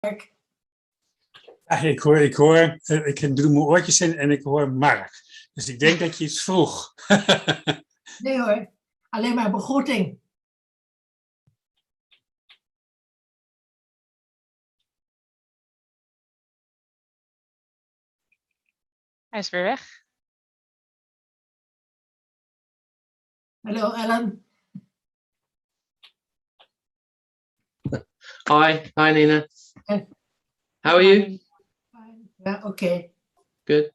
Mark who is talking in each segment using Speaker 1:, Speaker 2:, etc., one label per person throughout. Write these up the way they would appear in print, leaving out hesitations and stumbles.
Speaker 1: Ik doe mijn oortjes in en ik hoor Mark. Dus ik denk dat je iets vroeg.
Speaker 2: Nee hoor, alleen maar begroeting.
Speaker 3: Hij is weer weg.
Speaker 2: Hallo Ellen.
Speaker 4: Hi Nina.
Speaker 2: Hey.
Speaker 4: How are you?
Speaker 2: Fine. Yeah, okay.
Speaker 4: Good.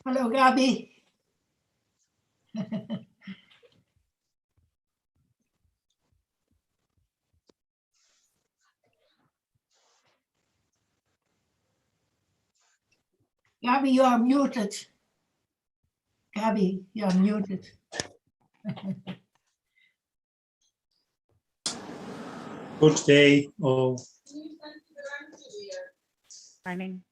Speaker 2: Hallo Gabi. Gabi, you are muted. Gabi, you are muted.
Speaker 1: Good day. Oh.
Speaker 3: Morning.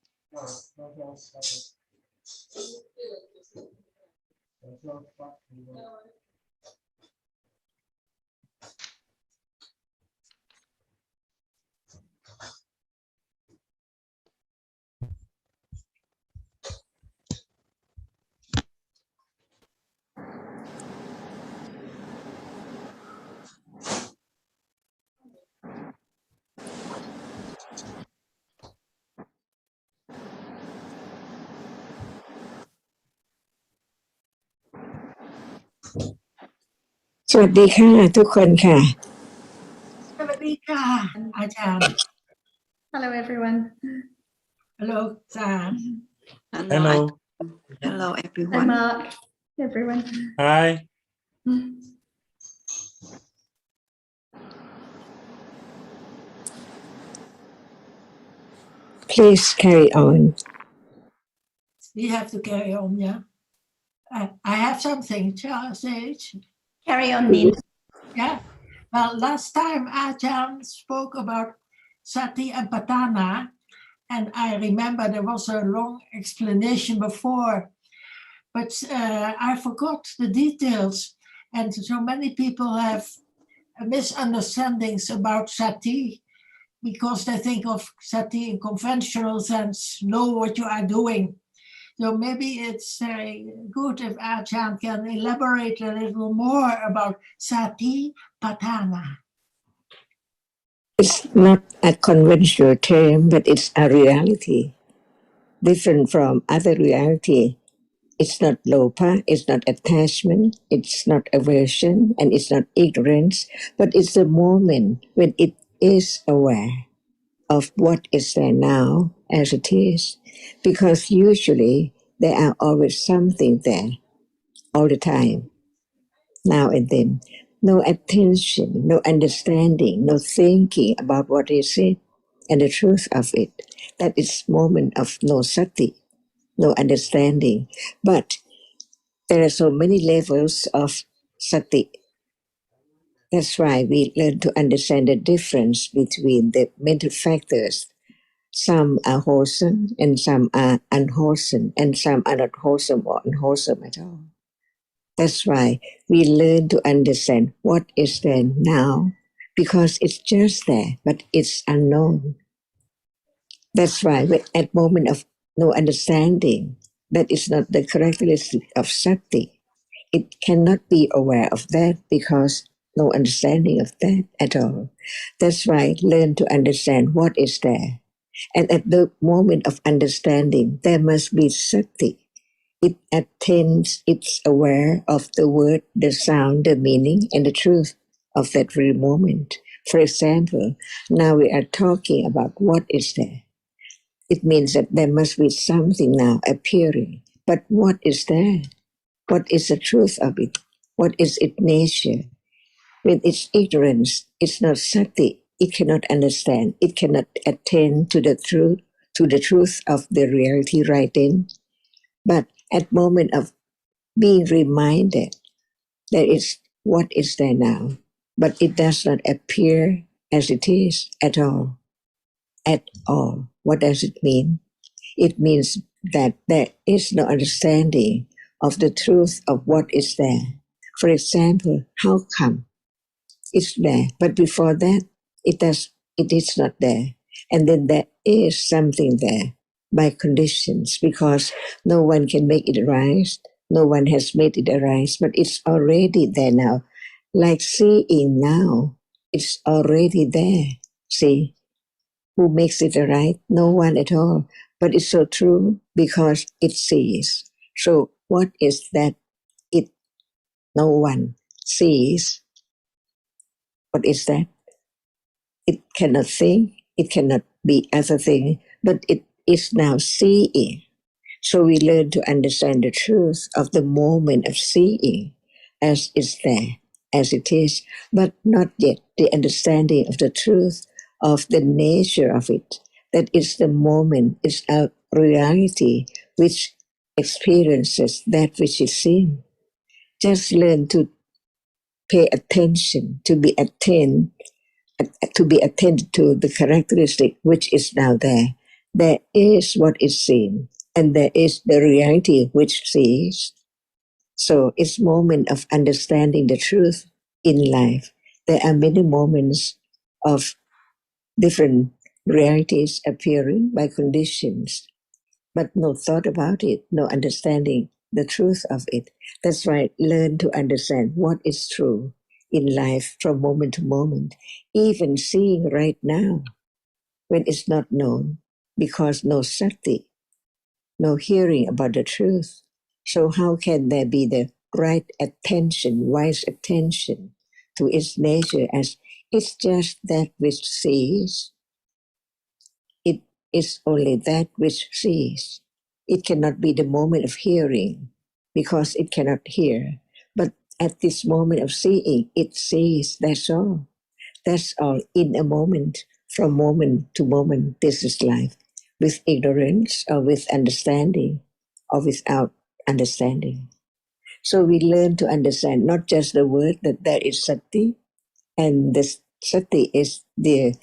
Speaker 5: สวัสดีค่ะทุกคนค่ะ
Speaker 2: สวัสดีค่ะอาจารย์
Speaker 6: Hello, everyone.
Speaker 2: Hello Sam.
Speaker 1: Hello.
Speaker 7: Hello,
Speaker 6: Hi,
Speaker 7: everyone.
Speaker 6: Mark. Everyone.
Speaker 1: Hi.
Speaker 5: Please carry on.
Speaker 2: We have to carry on, yeah. I have something to say.
Speaker 6: Carry on, Nina.
Speaker 2: Yeah. Well, last time Ajahn spoke about sati and patana, and I remember there was a long explanation before, but I forgot the details, and so many people have misunderstandings about sati because they think of sati in conventional sense, know what you are doing. So maybe it's good if Ajahn can elaborate a little more about sati patana.
Speaker 5: It's not a conventional term, but it's a reality. Different from other reality. It's not lopa, it's not attachment, it's not aversion, and it's not ignorance, but it's the moment when it is aware of what is there now as it is. Because usually there are always something there, all the time, now and then. No attention, no understanding, no thinking about what is it and the truth of it. That is moment of no sati, no understanding. But there are so many levels of sati. That's why we learn to understand the difference between the mental factors. Some are wholesome and some are unwholesome, and some are not wholesome or unwholesome at all. That's why we learn to understand what is there now, because it's just there, but it's unknown. That's why at moment of no understanding, that is not the characteristic of sati. It cannot be aware of that because no understanding of that at all. That's why learn to understand what is there. And at the moment of understanding, there must be sati. It attends, it's aware of the word, the sound, the meaning, and the truth of that very moment. For example, now we are talking about what is there. It means that there must be something now appearing. But what is there? What is the truth of it? What is its nature? When it's ignorance, it's not sati. it cannot understand, it cannot attain to the truth of the reality right then. But at moment of being reminded that it's what is there now, but it does not appear as it is at all. At all. What does it mean? It means that there is no understanding of the truth of what is there. For example, how come it's there, but before that it is not there, and then there is something there by conditions, because no one can make it arise, no one has made it arise, but it's already there now. Like seeing now, it's already there. See, who makes it arise? No one at all. But it's so true because it sees. So what is that it no one sees? What is that? It cannot think, it cannot be other thing, but it is now seeing. So we learn to understand the truth of the moment of seeing as is there, as it is, but not yet the understanding of the truth of the nature of it. That is the moment, it's a reality which experiences that which is seen. Just learn to pay attention, to be attended to the characteristic which is now there. There is what is seen, and there is the reality which sees. So it's moment of understanding the truth in life. There are many moments of different realities appearing by conditions, but no thought about it, no understanding the truth of it. That's why learn to understand what is true in life from moment to moment, even seeing right now when it's not known, because no sati, no hearing about the truth. So how can there be the right attention, wise attention to its nature as it's just that which sees? It is only that which sees. It cannot be the moment of hearing because it cannot hear. But at this moment of seeing, it sees, that's all. That's all in a moment, from moment to moment. This is life. With ignorance or with understanding or without understanding. So we learn to understand not just the word that there is sati, and this sati is the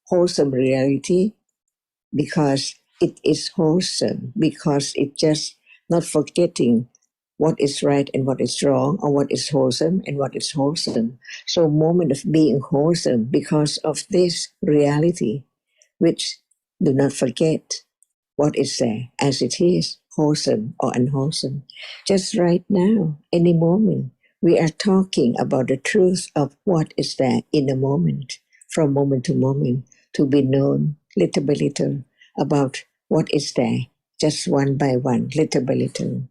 Speaker 5: wholesome reality because it is wholesome, because it just not forgetting what is right and what is wrong, or what is wholesome and what is wholesome. So moment of being wholesome because of this reality, which do not forget what is there as it is, wholesome or unwholesome. Just right now, any moment, we are talking about the truth of what is there in a moment, from moment to be known little by little about what is there, just one by one, little by little.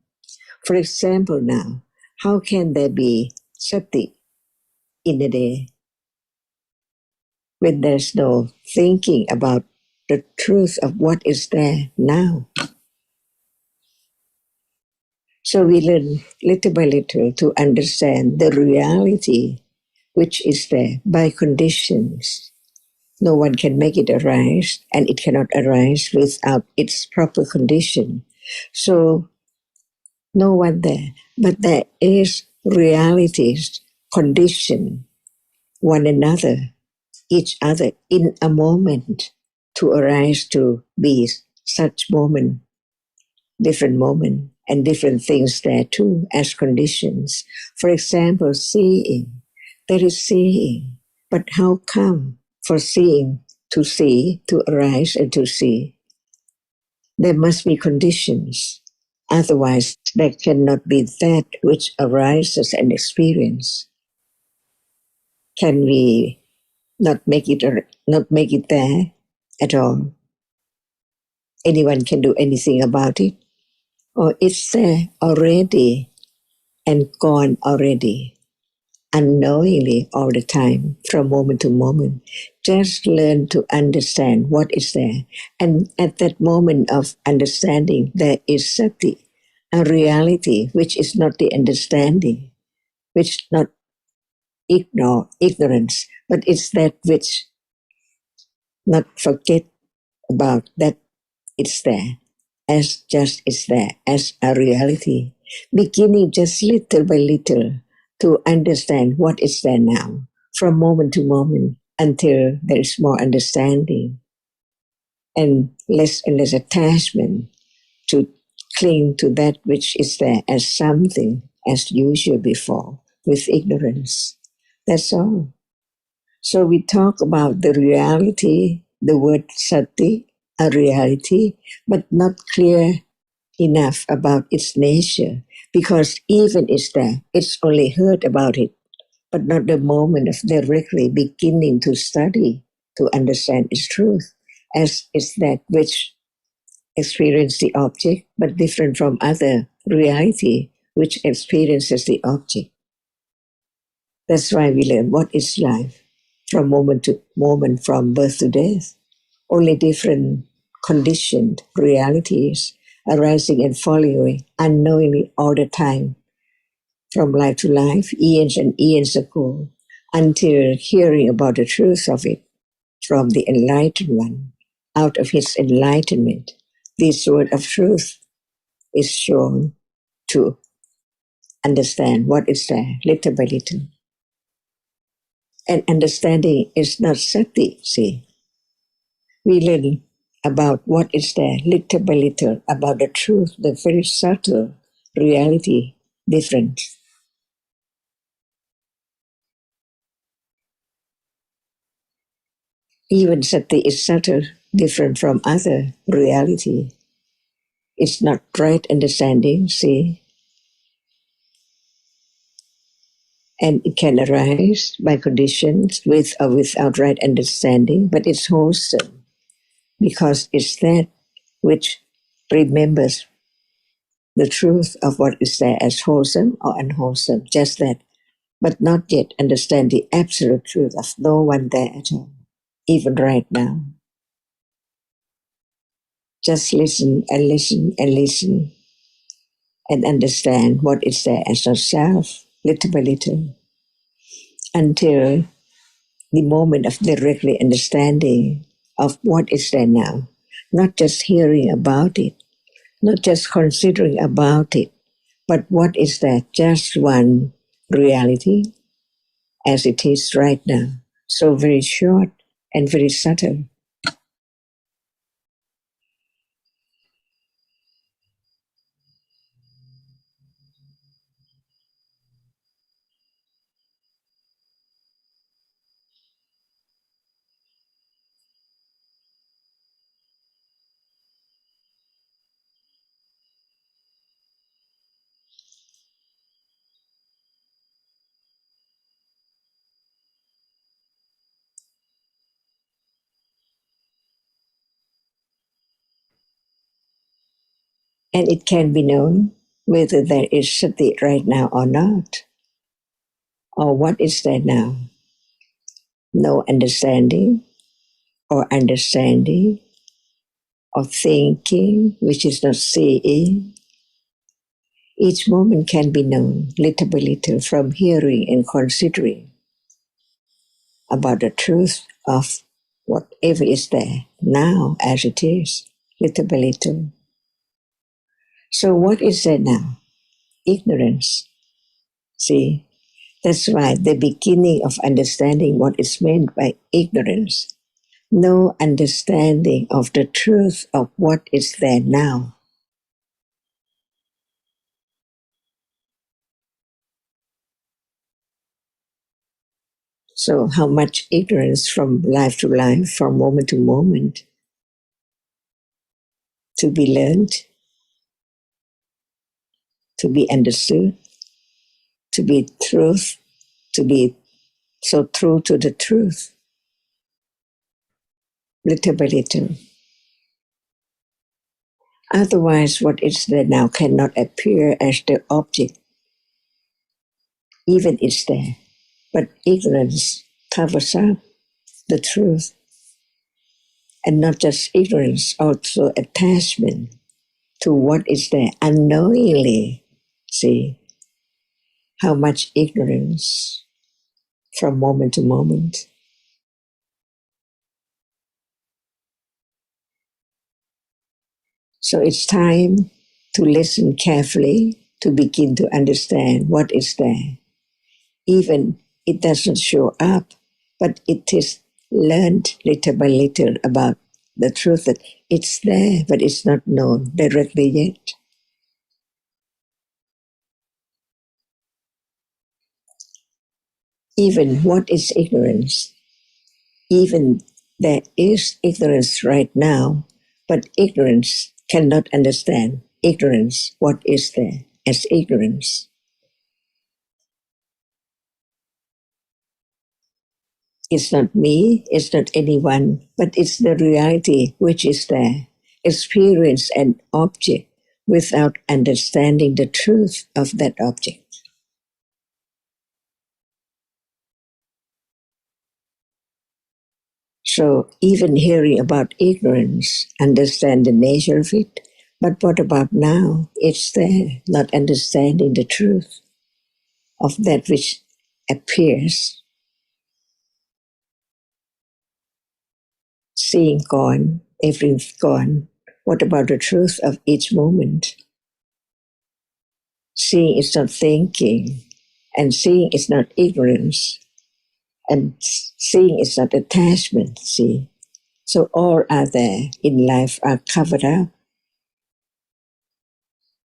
Speaker 5: For example now, how can there be sati in a day when there's no thinking about the truth of what is there now? So we learn little by little to understand the reality which is there by conditions. No one can make it arise, and it cannot arise without its proper condition. So no one there, but there is realities condition one another, each other in a moment to arise to be such moment, different moment, and different things there too as conditions. For example, seeing. There is seeing, but how come for seeing to see, to arise and to see? There must be conditions. Otherwise, there cannot be that which arises and experience. Can we not make it there at all? Anyone can do anything about it? Or it's there already and gone already, unknowingly all the time, from moment to moment. Just learn to understand what is there. And at that moment of understanding, there is sati, a reality which is not the understanding, which not ignorance, but it's that which not forget about that it's there, as just it's there, as a reality, beginning just little by little to understand what is there now, from moment to moment, until there is more understanding and less attachment to cling to that which is there as something as usual before with ignorance. That's all. So we talk about the reality, the word sati, a reality, but not clear enough about its nature, because even it's there, it's only heard about it, but not the moment of directly beginning to study, to understand its truth, as is that which experience the object, but different from other reality which experiences the object. That's why we learn what is life from moment to moment, from birth to death. Only different conditioned realities arising and falling away unknowingly all the time, from life to life, eons and eons ago, until hearing about the truth of it from the enlightened one. Out of his enlightenment, this word of truth is shown to understand what is there, little by little. And understanding is not sati, see. We learn about what is there, little by little, about the truth, the very subtle reality difference. Even sati is subtle, different from other reality. It's not right understanding, see. And it can arise by conditions with or without right understanding, but it's wholesome because it's that which remembers the truth of what is there as wholesome or unwholesome, just that, but not yet understand the absolute truth of no one there at all, even right now. Just listen and listen and listen and understand what is there as a self, little by little, until the moment of directly understanding of what is there now, not just hearing about it, not just considering about it, but what is there, just one reality as it is right now. So very short and very subtle. And it can be known whether there is sati right now or not, or what is there now. No understanding or understanding or thinking, which is not seeing. Each moment can be known little by little from hearing and considering about the truth of whatever is there now as it is, little by little. So what is there now? Ignorance. See, that's why the beginning of understanding what is meant by ignorance. No understanding of the truth of what is there now. So how much ignorance from life to life, from moment to moment, to be learned, to be understood, to be truth, to be so true to the truth, little by little. Otherwise, what is there now cannot appear as the object, even it's there. But ignorance covers up the truth. And not just ignorance, also attachment to what is there unknowingly. See how much ignorance from moment to moment. So it's time to listen carefully to begin to understand what is there. Even it doesn't show up, but it is learned little by little about the truth that it's there, but it's not known directly yet. Even what is ignorance? Even there is ignorance right now, but ignorance cannot understand ignorance, what is there as ignorance. It's not me, it's not anyone, but it's the reality which is there. Experience an object without understanding the truth of that object. So even hearing about ignorance, understand the nature of it, but what about now? It's there, not understanding the truth of that which appears. Seeing gone, everything gone. What about the truth of each moment? Seeing is not thinking, and seeing is not ignorance, and seeing is not attachment, see? So all are there in life are covered up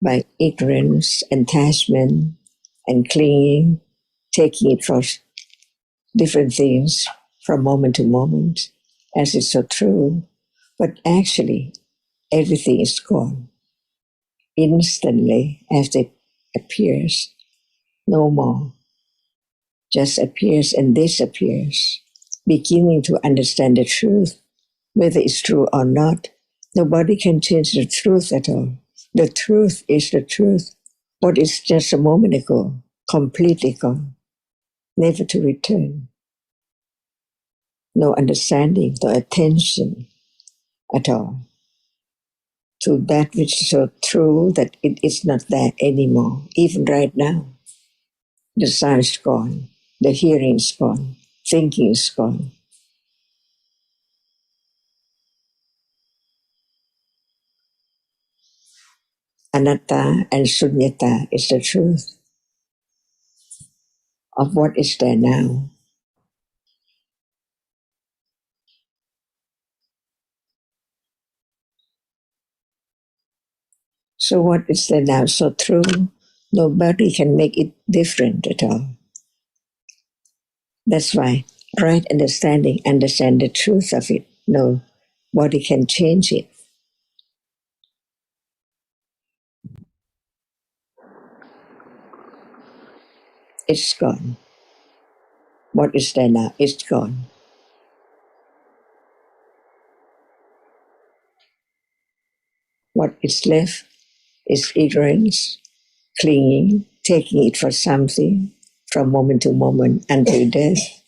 Speaker 5: by ignorance, attachment, and clinging, taking it for different things from moment to moment, as is so true. But actually, everything is gone instantly as it appears, no more, just appears and disappears. Beginning to understand the truth, whether it's true or not, nobody can change the truth at all. The truth is the truth. What is just a moment ago, completely gone, never to return. No understanding, no attention at all to that which is so true that it is not there anymore, even right now. The sound is gone, the hearing is gone, thinking is gone. Anatta and sunyata is the truth of what is there now. So what is there now so true? Nobody can make it different at all. That's why right understanding, understand the truth of it. Nobody can change it. It's gone. What is there now? It's gone. What is left is ignorance, clinging, taking it for something from moment to moment until death.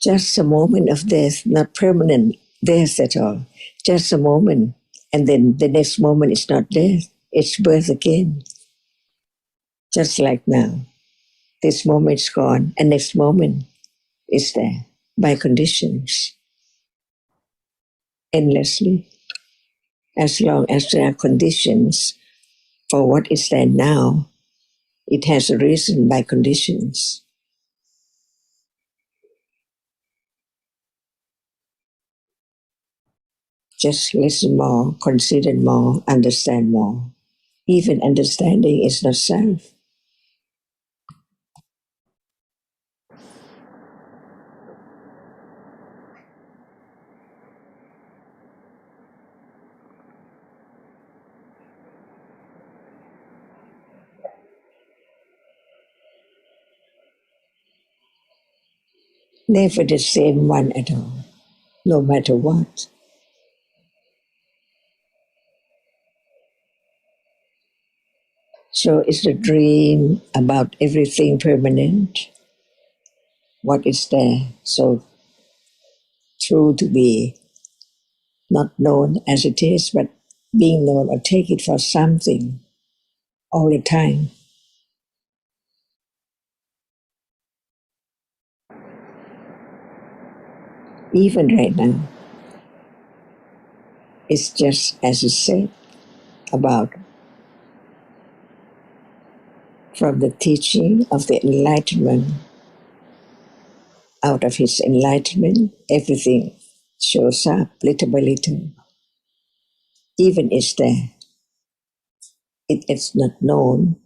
Speaker 5: Just a moment of death, not permanent death at all. Just a moment. And then the next moment is not death, it's birth again. Just like now. This moment is gone, and next moment is there by conditions, endlessly. As long as there are conditions for what is there now, it has a reason by conditions. Just listen more, consider more, understand more. Even understanding is not self. Never the same one at all, no matter what. So it's the dream about everything permanent, what is there, so true to be not known as it is, but being known or take it for something all the time. Even right now, It's just as it said about from the teaching of the enlightenment. Out of his enlightenment, everything shows up little by little. Even it's there. It's not known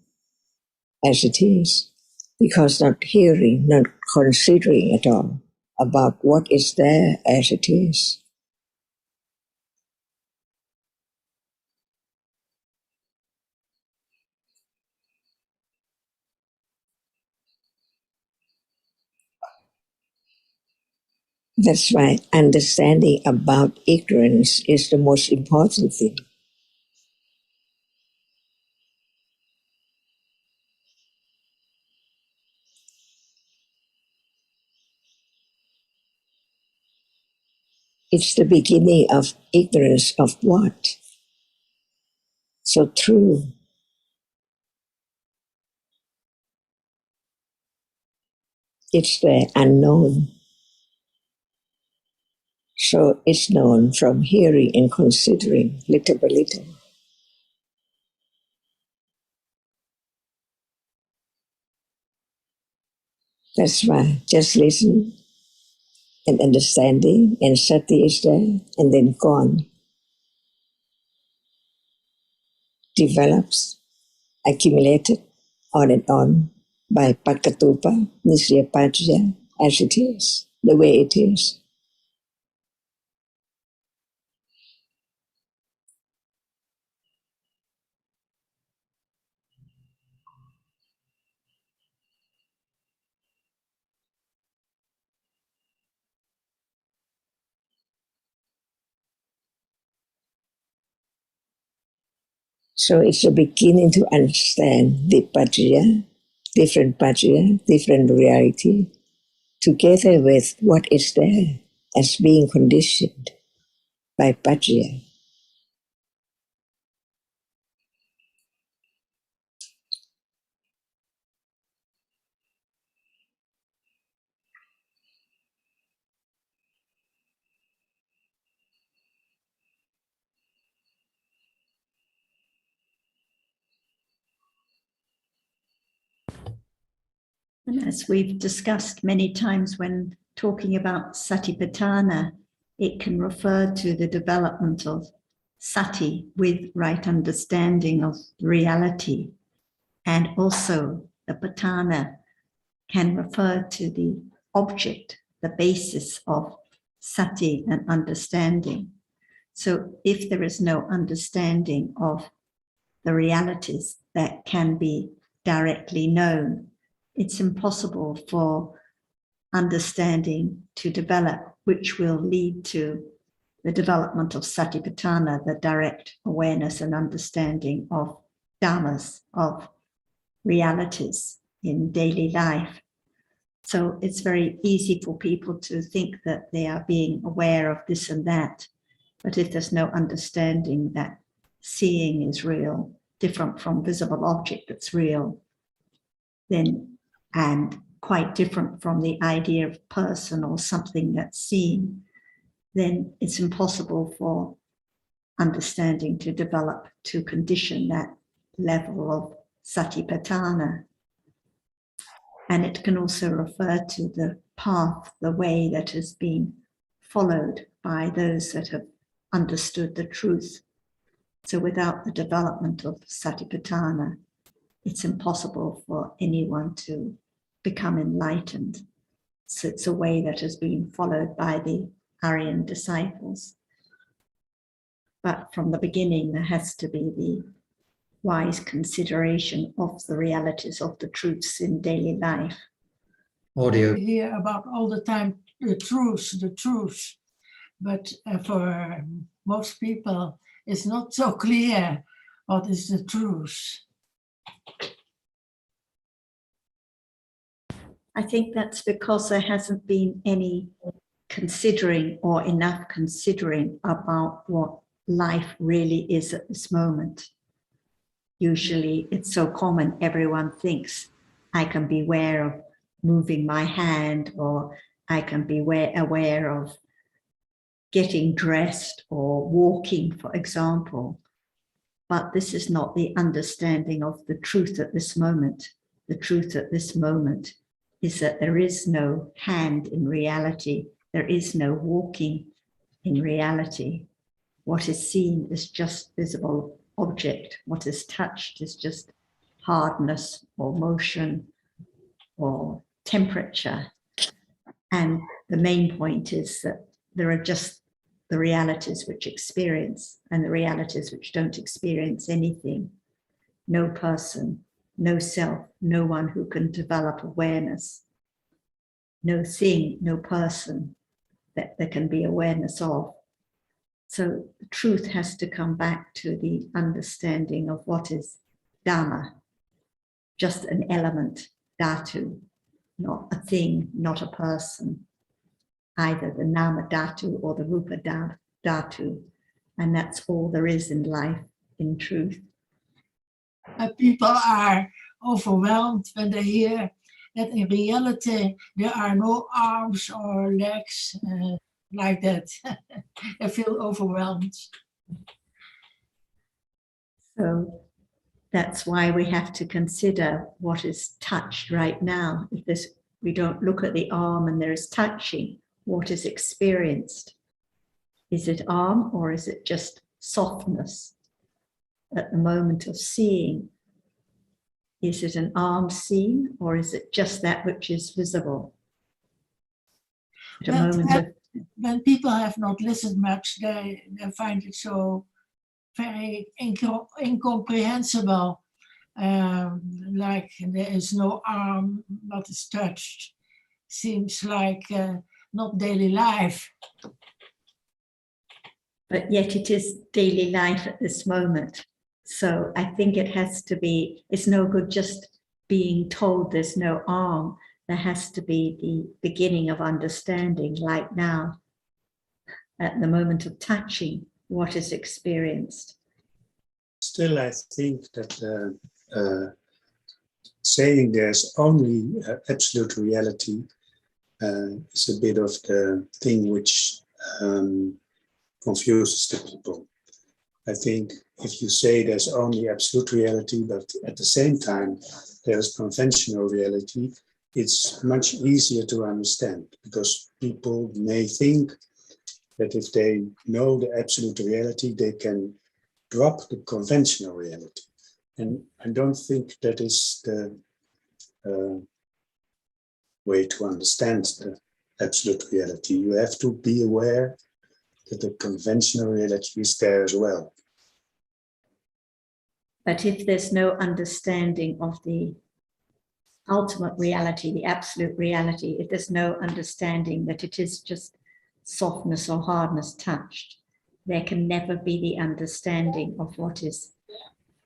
Speaker 5: as it is, because not hearing, not considering at all about what is there as it is. That's why understanding about ignorance is the most important thing. It's the beginning of ignorance of what? So true. It's the unknown. So it's known from hearing and considering little by little. That's why just listen and understanding and sati is there and then gone. Develops, accumulated on and on by Pakatupa, Nisriya Pajya, as it is, the way it is. So it's a beginning to understand the Pajya, different reality, together with what is there as being conditioned by Pajya.
Speaker 6: And as we've discussed many times when talking about satipatthana, it can refer to the development of sati with right understanding of reality. And also the patthana can refer to the object, the basis of sati and understanding. So if there is no understanding of the realities that can be directly known, it's impossible for understanding to develop, which will lead to the development of satipatthana, the direct awareness and understanding of dhammas, of realities in daily life. So it's very easy for people to think that they are being aware of this and that. But if there's no understanding that seeing is real, different from visible object that's real, then, and quite different from the idea of person or something that's seen, then it's impossible for understanding to develop to condition that level of satipatthana. And it can also refer to the path, the way that has been followed by those that have understood the truth. So without the development of satipatthana, it's impossible for anyone to become enlightened. So it's a way that has been followed by the Aryan disciples. But from the beginning, there has to be the wise consideration of the realities of the truths in daily life.
Speaker 4: Audio.
Speaker 2: We hear about all the time the truth, but for most people, it's not so clear what is the truth.
Speaker 6: I think that's because there hasn't been any considering or enough considering about what life really is at this moment. Usually it's so common, everyone thinks I can be aware of moving my hand, or I can be aware of getting dressed or walking, for example. But this is not the understanding of the truth at this moment. The truth at this moment is that there is no hand in reality. There is no walking in reality. What is seen is just visible object. What is touched is just hardness or motion or temperature. And the main point is that there are just the realities which experience and the realities which don't experience anything. No person, no self, no one who can develop awareness. No thing, no person that there can be awareness of. So the truth has to come back to the understanding of what is Dhamma, just an element, Dhatu, not a thing, not a person, either the Nama Dhatu or the Rupa Dhatu. And that's all there is in life, in truth.
Speaker 2: People are overwhelmed when they hear that in reality there are no arms or legs like that. They feel overwhelmed.
Speaker 6: So that's why we have to consider what is touched right now. If we don't look at the arm and there is touching, what is experienced? Is it arm or is it just softness at the moment of seeing? Is it an arm seen or is it just that which is visible? At a moment of
Speaker 2: when people have not listened much, they find it so very incomprehensible. Like there is no arm, what is touched. Seems like not daily life.
Speaker 6: But yet it is daily life at this moment. So I think it has to be, it's no good just being told there's no arm. There has to be the beginning of understanding, like now, at the moment of touching what is experienced.
Speaker 1: Still, I think that saying there's only absolute reality is a bit of the thing which confuses the people. I think if you say there's only absolute reality, but at the same time there's conventional reality, it's much easier to understand, because people may think that if they know the absolute reality, they can drop the conventional reality. And I don't think that is the way to understand the absolute reality. You have to be aware that the conventional reality is there as well.
Speaker 6: But if there's no understanding of the ultimate reality, the absolute reality, if there's no understanding that it is just softness or hardness touched, there can never be the understanding of what is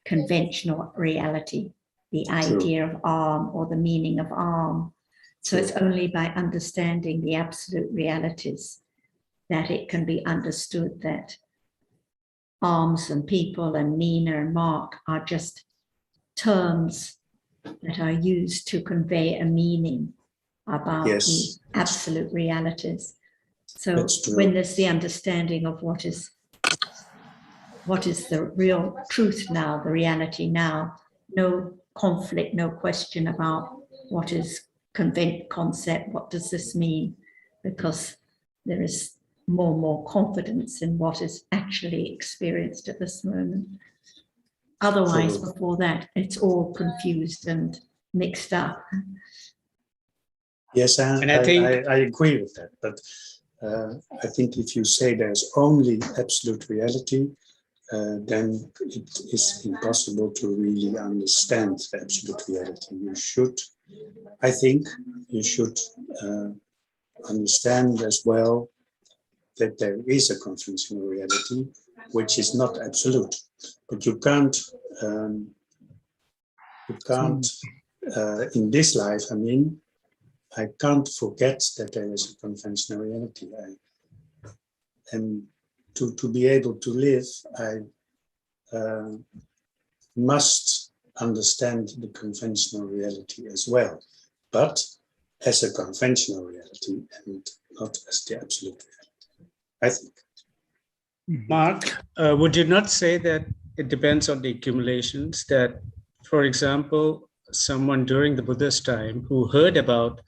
Speaker 6: conventional reality, the idea of arm or the meaning of arm. So it's only by understanding the absolute realities that it can be understood that arms and people and Nina and Mark are just terms that are used to convey a meaning about the absolute realities. So when there's the understanding of what is the real truth now, the reality now, no conflict, no question about what is concept, what does this mean, because there is more and more confidence in what is actually experienced at this moment. Otherwise, before that, it's all confused and mixed up.
Speaker 1: Yes, and I agree with that. But I think if you say there's only absolute reality, then it is impossible to really understand the absolute reality. I think you should understand as well that there is a conventional reality which is not absolute, but you can't in this life, I can't forget that there is a conventional reality. And to be able to live, I must understand the conventional reality as well, but as a conventional reality and not as the absolute reality. I think.
Speaker 7: Mark, would you not say that it depends on the accumulations? That, for example, someone during the Buddha's time who heard about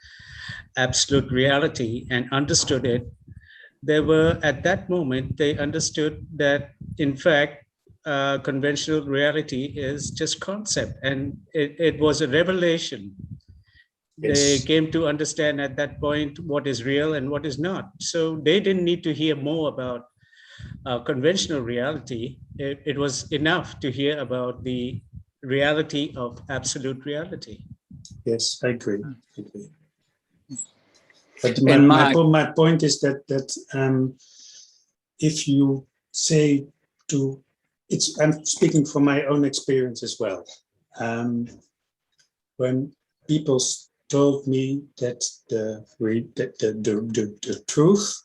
Speaker 7: absolute reality and understood it, they were at that moment, they understood that, in fact, conventional reality is just concept, and it was a revelation. They
Speaker 1: Yes.
Speaker 7: came to understand at that point what is real and what is not. So they didn't need to hear more about conventional reality. It was enough to hear about the reality of absolute reality.
Speaker 1: Yes, I agree. But
Speaker 8: And
Speaker 1: my point is that if you say to, I'm speaking from my own experience as well. When people told me that the truth,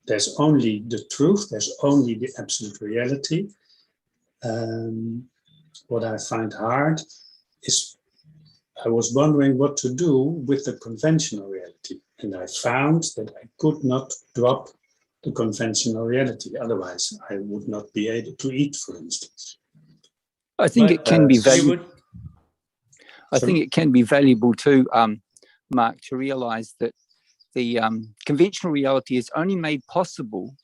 Speaker 1: there's only the truth, there's only the absolute reality. What I find hard is I was wondering what to do with the conventional reality. And I found that I could not drop the conventional reality. Otherwise, I would not be able to eat, for instance.
Speaker 8: I think it can be
Speaker 7: valuable.
Speaker 8: I think it can be valuable too, Mark, to realize that the conventional reality is only made possible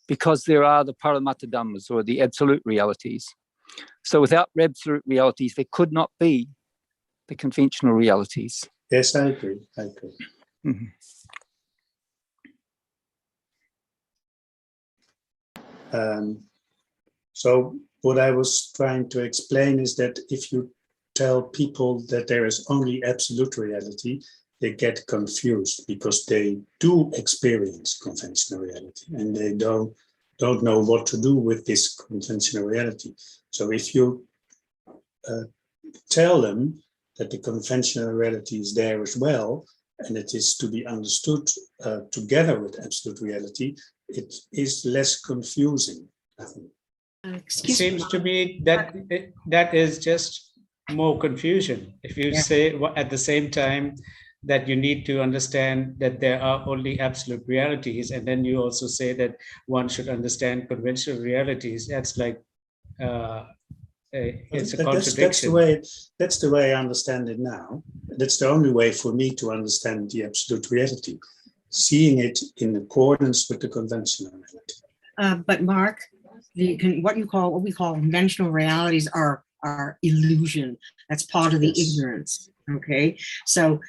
Speaker 8: because there are the Paramatma-Dhammas, or the absolute realities. So without absolute realities, there could not be the conventional realities.
Speaker 1: Yes, I agree.
Speaker 8: Mm-hmm.
Speaker 1: So what I was trying to explain is that if you tell people that there is only absolute reality, they get confused because they do experience conventional reality and they don't know what to do with this conventional reality. So if you tell them that the conventional reality is there as well, and it is to be understood together with absolute reality, it is less confusing, I think.
Speaker 7: It seems to me that that is just more confusion. If you say at the same time that you need to understand that there are only absolute realities, and then you also say that one should understand conventional realities, that's like it's a contradiction.
Speaker 1: That's the way I understand it now. That's the only way for me to understand the absolute reality, seeing it in accordance with the conventional reality.
Speaker 9: But Mark, what we call conventional realities are illusion. That's part of the ignorance. Okay, so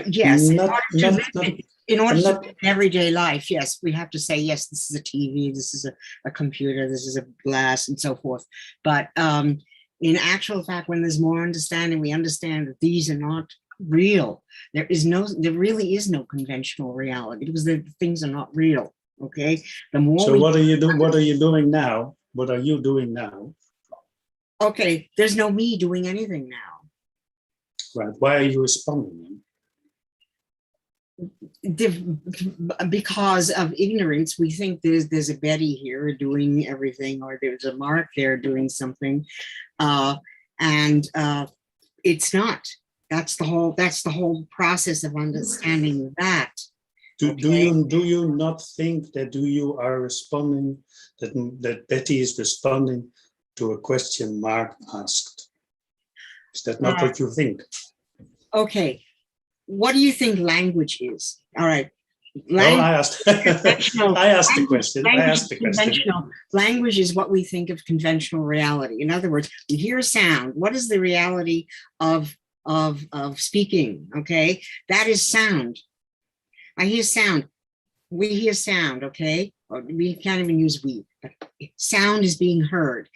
Speaker 9: yes, in order to live everyday life, yes, we have to say, yes, this is a TV, this is a computer, this is a glass, and so forth. But in actual fact, when there's more understanding, we understand that these are not real. There really is no conventional reality because the things are not real. Okay. The more.
Speaker 1: So what are you doing? What are you doing now? What are you doing now?
Speaker 9: Okay, there's no me doing anything now.
Speaker 1: Right. Why are you responding?
Speaker 9: Because of ignorance, we think there's a Betty here doing everything, or there's a Mark there doing something, and it's not. That's the whole process of understanding that.
Speaker 1: Do you not think that you are responding, that Betty is responding to a question Mark asked? Is that not what you think?
Speaker 9: Okay. What do you think language is? All right.
Speaker 1: I asked the question.
Speaker 9: Language is what we think of conventional reality. In other words, we hear sound. What is the reality of speaking? Okay, that is sound. I hear sound. We hear sound. Okay, or we can't even use we. But sound is being heard.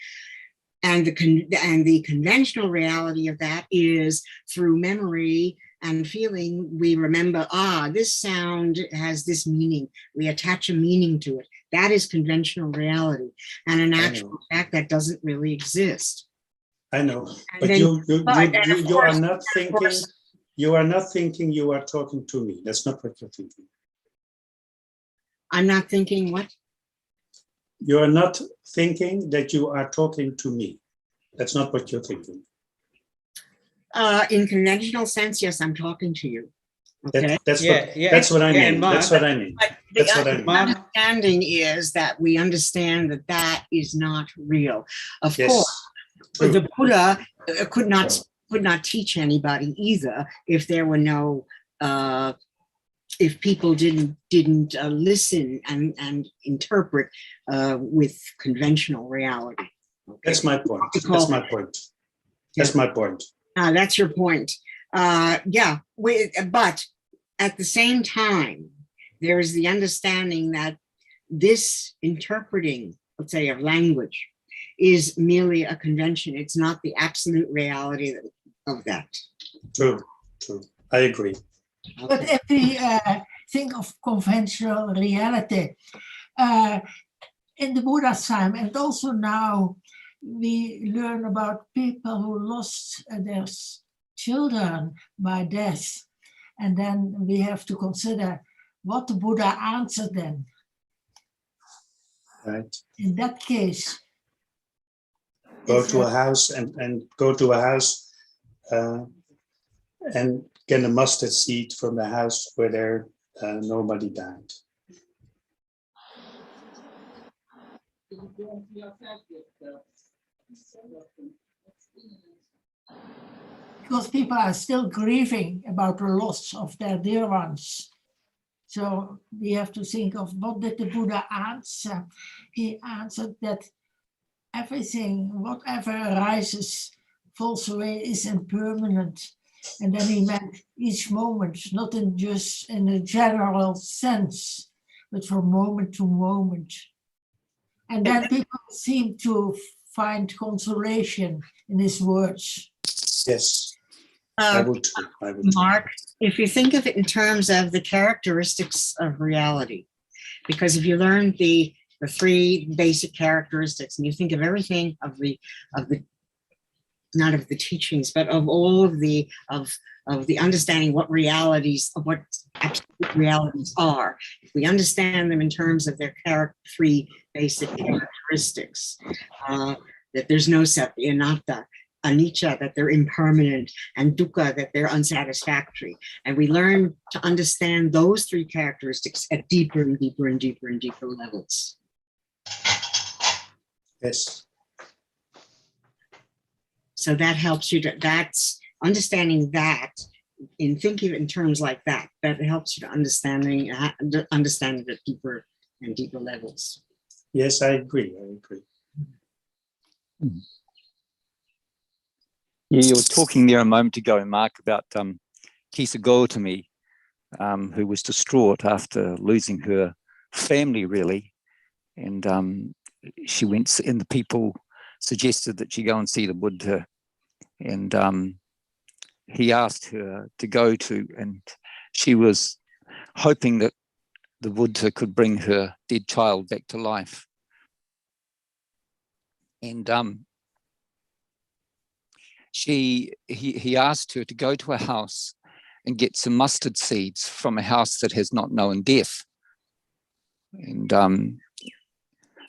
Speaker 9: And the conventional reality of that is through memory and feeling, we remember, this sound has this meaning. We attach a meaning to it. That is conventional reality. And in actual fact, that doesn't really exist.
Speaker 1: I know, but you are not thinking. You are not thinking you are talking to me. That's not what you're thinking.
Speaker 9: I'm not thinking what?
Speaker 1: You are not thinking that you are talking to me. That's not what you're thinking.
Speaker 9: In conventional sense, yes, I'm talking to you. Okay.
Speaker 1: That's what I mean.
Speaker 7: Mark,
Speaker 1: That's what I mean.
Speaker 9: But
Speaker 1: That's what I
Speaker 9: the
Speaker 1: mean.
Speaker 9: understanding is that we understand that that is not real. Of
Speaker 1: Yes.
Speaker 9: course,
Speaker 1: True.
Speaker 9: the Buddha could not teach anybody either if there were no if people didn't listen and interpret with conventional reality. Okay.
Speaker 1: That's my point. That's my point. That's my point.
Speaker 9: That's your point. Yeah, but at the same time, there is the understanding that this interpreting, let's say, of language is merely a convention. It's not the absolute reality of that.
Speaker 1: True, true. I agree.
Speaker 2: But if we think of conventional reality, in the Buddha's time, and also now, we learn about people who lost their children by death. And then we have to consider what the Buddha answered them.
Speaker 1: Right.
Speaker 2: In that case,
Speaker 1: go to a house and go to a house and get a mustard seed from the house where there nobody died.
Speaker 2: because people are still grieving about the loss of their dear ones. So we have to think of what did the Buddha answer? He answered that everything, whatever arises, falls away, is impermanent. And then he meant each moment, not in just in a general sense, but from moment to moment. And then people seem to find consolation in his words.
Speaker 1: Yes, I would too.
Speaker 9: Mark, if you think of it in terms of the characteristics of reality, because if you learn the three basic characteristics and you think of everything of the not of the teachings, but of all of the understanding what realities, of what absolute realities are. If we understand them in terms of their three basic characteristics, that there's no satya, anatta, anicca, that they're impermanent, and dukkha, that they're unsatisfactory. And we learn to understand those three characteristics at deeper and deeper and deeper and deeper levels.
Speaker 1: Yes.
Speaker 9: So that helps you to, that's understanding that, in thinking of it in terms like that, that helps you to understanding it at deeper and deeper levels.
Speaker 1: Yes, I agree. I agree.
Speaker 8: Yeah, you were talking there a moment ago, Mark, about Kisa Gautami, who was distraught after losing her family, really. And she went, and the people suggested that she go and see the Buddha. And he asked her to go to, and she was hoping that the Buddha could bring her dead child back to life. And he asked her to go to a house and get some mustard seeds from a house that has not known death. And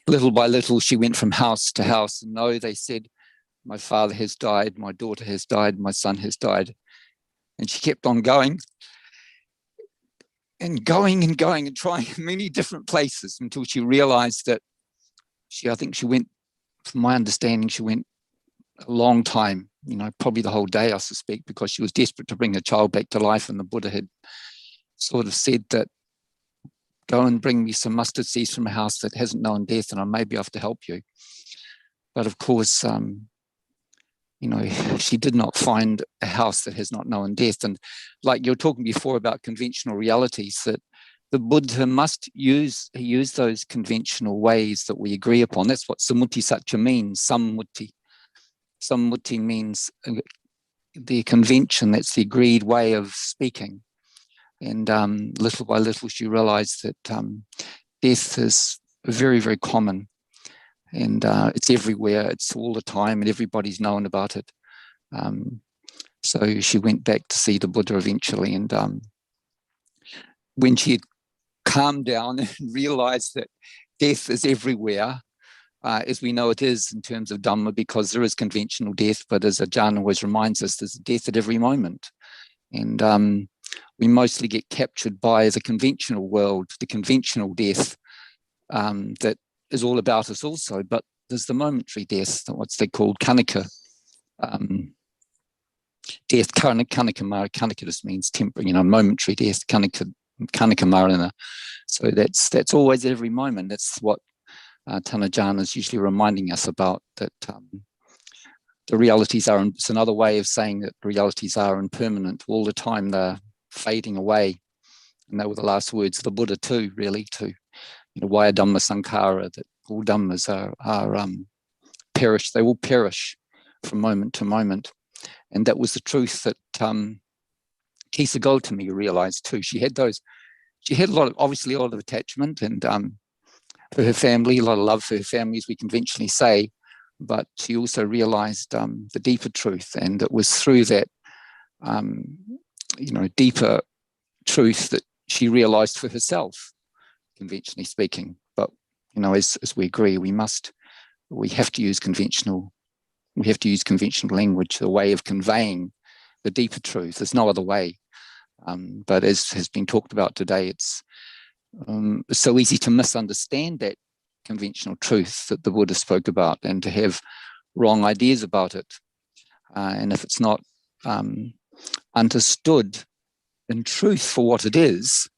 Speaker 8: little by little, she went from house to house. And no, they said, my father has died, my daughter has died, my son has died. And she kept on going and going and going and trying many different places until she realized that I think she went, from my understanding, she went a long time, probably the whole day, I suspect, because she was desperate to bring her child back to life. And the Buddha had sort of said that, go and bring me some mustard seeds from a house that hasn't known death, and I may be able to help you. But of course, she did not find a house that has not known death. And like you were talking before about conventional realities, that the Buddha he used those conventional ways that we agree upon. That's what samuti satya means, sammuti. Sammuti means the convention, that's the agreed way of speaking. And little by little, she realized that death is very, very common. And it's everywhere, it's all the time, and everybody's known about it. So she went back to see the Buddha eventually. And when she had calmed down and realized that death is everywhere, as we know it is in terms of Dhamma, because there is conventional death, but as Ajahn always reminds us, there's death at every moment. And we mostly get captured by the conventional world, the conventional death that is all about us also. But there's the momentary death, what's they called kanika death. Kanika just means temporary, momentary death. Kanika marana. So that's always every moment. That's what Tanajana is usually reminding us about, that the realities are, it's another way of saying that realities are impermanent all the time. They're fading away. And they were the last words of the Buddha too, really, to Vaya Dhamma Sankara, that all Dhammas are perish. They will perish from moment to moment. And that was the truth that Kisa Gautami realized too. She had obviously a lot of attachment and for her family, a lot of love for her family, as we conventionally say, but she also realized the deeper truth. And it was through that, deeper truth that she realized for herself, conventionally speaking. But, as we agree, we have to use conventional language, a way of conveying the deeper truth. There's no other way. But as has been talked about today, it's so easy to misunderstand that conventional truth that the Buddha spoke about and to have wrong ideas about it. And if it's not understood in truth for what it is,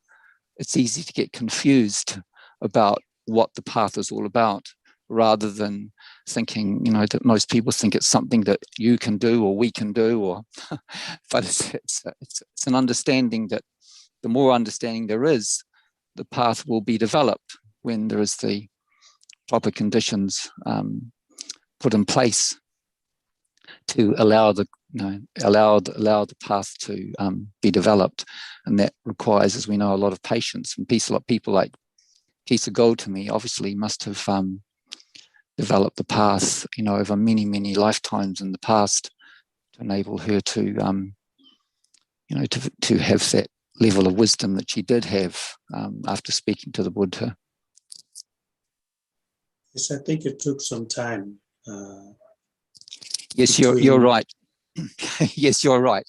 Speaker 8: it's easy to get confused about what the path is all about, rather than thinking, that most people think it's something that you can do or we can do, but it's an understanding that the more understanding there is, the path will be developed when there is the proper conditions put in place to allow the path to be developed. And that requires, as we know, a lot of patience. And people like Kisa Gautami obviously must have developed the path, over many, many lifetimes in the past, to enable her to, to have that level of wisdom that she did have after speaking to the Buddha.
Speaker 1: Yes, I think it took some time.
Speaker 8: Yes, you're right. Yes, you're right.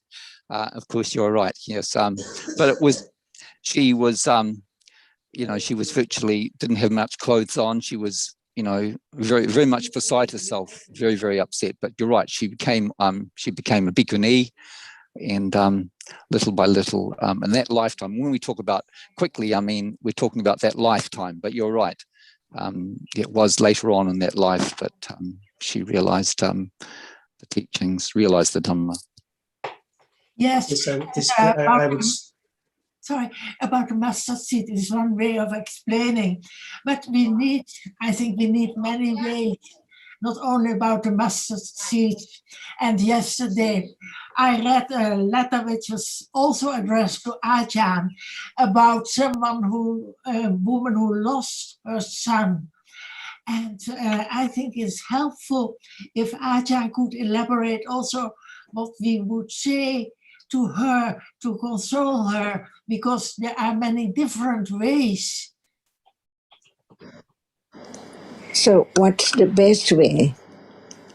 Speaker 8: Of course, you're right. Yes, but she was virtually didn't have much clothes on. She was, very, very much beside herself, very, very upset. But you're right. She became a bhikkhuni, and little by little, in that lifetime. When we talk about quickly, we're talking about that lifetime. But you're right. It was later on in that life that she realized the teachings, realized the Dhamma.
Speaker 2: Yes.
Speaker 1: I would.
Speaker 2: Sorry, about the mustard seed is one way of explaining, but I think we need many ways, not only about the mustard seed. And yesterday, I read a letter which was also addressed to Ajahn about a woman who lost her son. And I think it's helpful if Ajahn could elaborate also what we would say to her to console her, because there are many different ways.
Speaker 5: So what's the best way?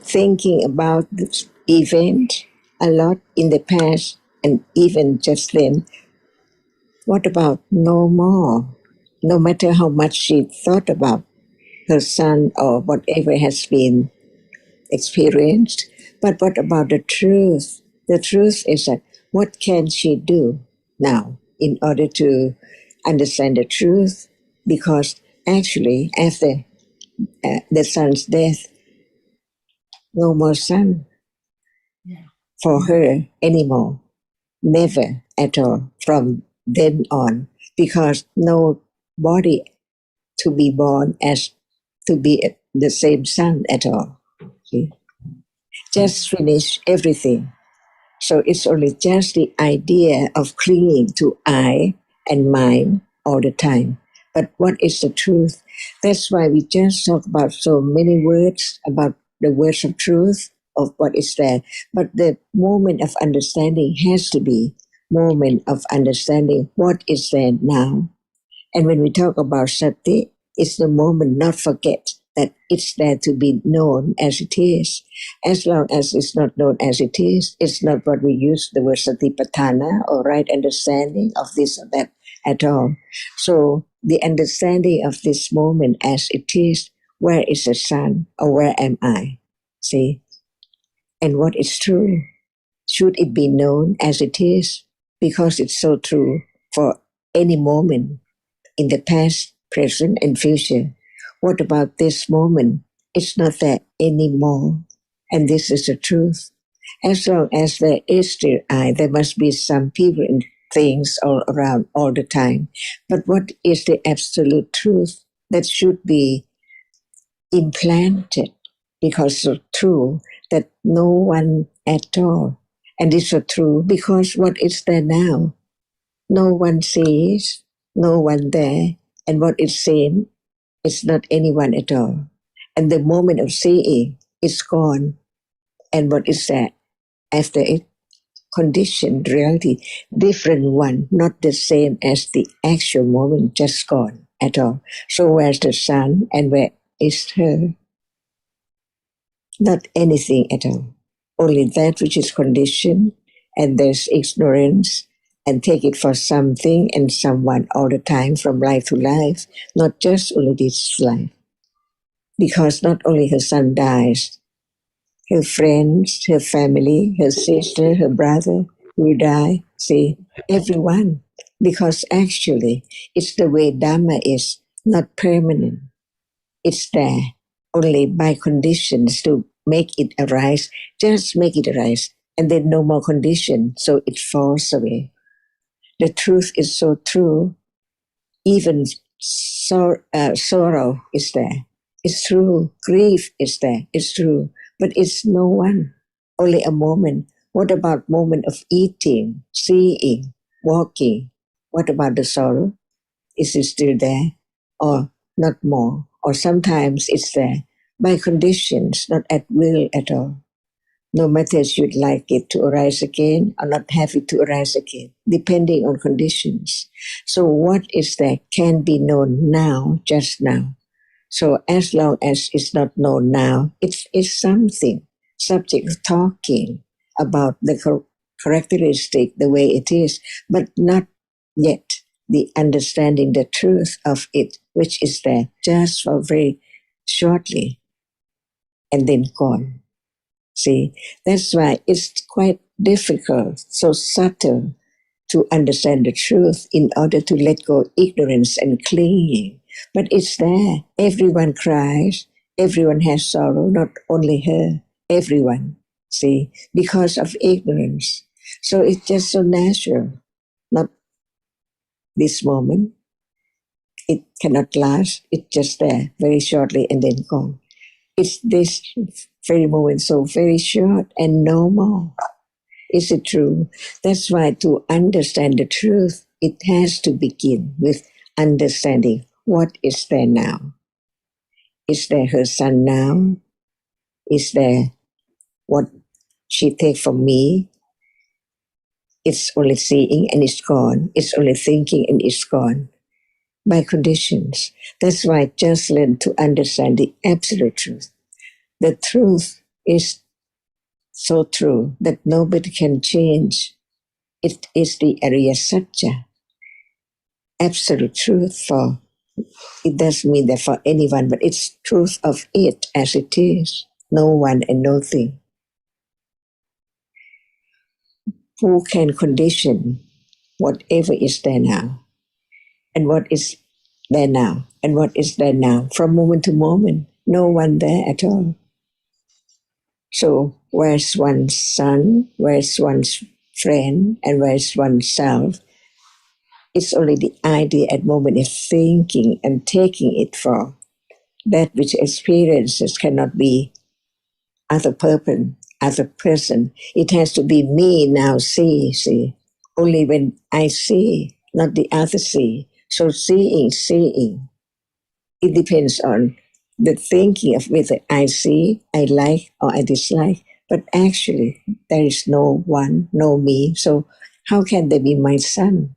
Speaker 5: Thinking about this event a lot in the past and even just then. What about no more? No matter how much she thought about her son or whatever has been experienced, but what about the truth? The truth is that what can she do now in order to understand the truth? Because actually, after the son's death, no more son for her anymore. Never at all from then on, because no body to be born as to be the same son at all. See? Just finish everything. So it's only just the idea of clinging to I and mine all the time. But what is the truth? That's why we just talk about so many words, about the words of truth, of what is there. But the moment of understanding has to be moment of understanding what is there now. And when we talk about sati, it's the moment not forget that it's there to be known as it is. As long as it's not known as it is, it's not what we use the word satipatthana or right understanding of this or that at all. So the understanding of this moment as it is, where is the sun or where am I? See? And what is true? Should it be known as it is? Because it's so true for any moment in the past, present, and future. What about this moment? It's not there anymore. And this is the truth. As long as there is still I, there must be some people and things all around all the time. But what is the absolute truth that should be implanted? Because so true that no one at all. And it's so true because what is there now? No one sees, no one there, and what is seen is not anyone at all. And the moment of seeing is gone, and what is there after it? Conditioned reality, different one, not the same as the actual moment, just gone at all. So where's the sun and where is her? Not anything at all. Only that which is conditioned, and there's ignorance, and take it for something and someone all the time from life to life, not just only this life. Because not only her son dies, her friends, her family, her sister, her brother will die. See, everyone. Because actually, it's the way Dhamma is, not permanent. It's there only by conditions to make it arise. Just make it arise, and then no more condition, so it falls away. The truth is so true. Even sorrow is there. It's true. Grief is there. It's true. But it's no one. Only a moment. What about moment of eating, seeing, walking? What about the sorrow? Is it still there? Or not more? Or sometimes it's there by conditions, not at will at all. No matter you'd like it to arise again or not have it to arise again, depending on conditions. So what is there can be known now, just now. So as long as it's not known now, it's something, subject of talking about the characteristic, the way it is, but not yet the understanding the truth of it, which is there just for very shortly and then gone. See, that's why it's quite difficult, so subtle, to understand the truth in order to let go ignorance and clinging. But it's there. Everyone cries. Everyone has sorrow, not only her, everyone. See, because of ignorance. So it's just so natural. Not this moment. It cannot last. It's just there very shortly and then gone. It's this very moment, so very short and no more. Is it true? That's why to understand the truth, it has to begin with understanding what is there now. Is there her son now? Is there what she takes from me? It's only seeing and it's gone. It's only thinking and it's gone. By conditions. That's why just learn to understand the absolute truth. The truth is so true that nobody can change. It is the Ariya Satya, absolute truth for, it doesn't mean that for anyone, but it's truth of it as it is, no one and no thing. Who can condition whatever is there now? And what is there now? And what is there now? From moment to moment, no one there at all. So where's one's son, where's one's friend, and where's oneself? It's only the idea at moment of thinking and taking it for. That which experiences cannot be other person. It has to be me now, see. Only when I see, not the other see. So seeing. It depends on the thinking of whether I see, I like, or I dislike. But actually, there is no one, no me. So how can there be my son?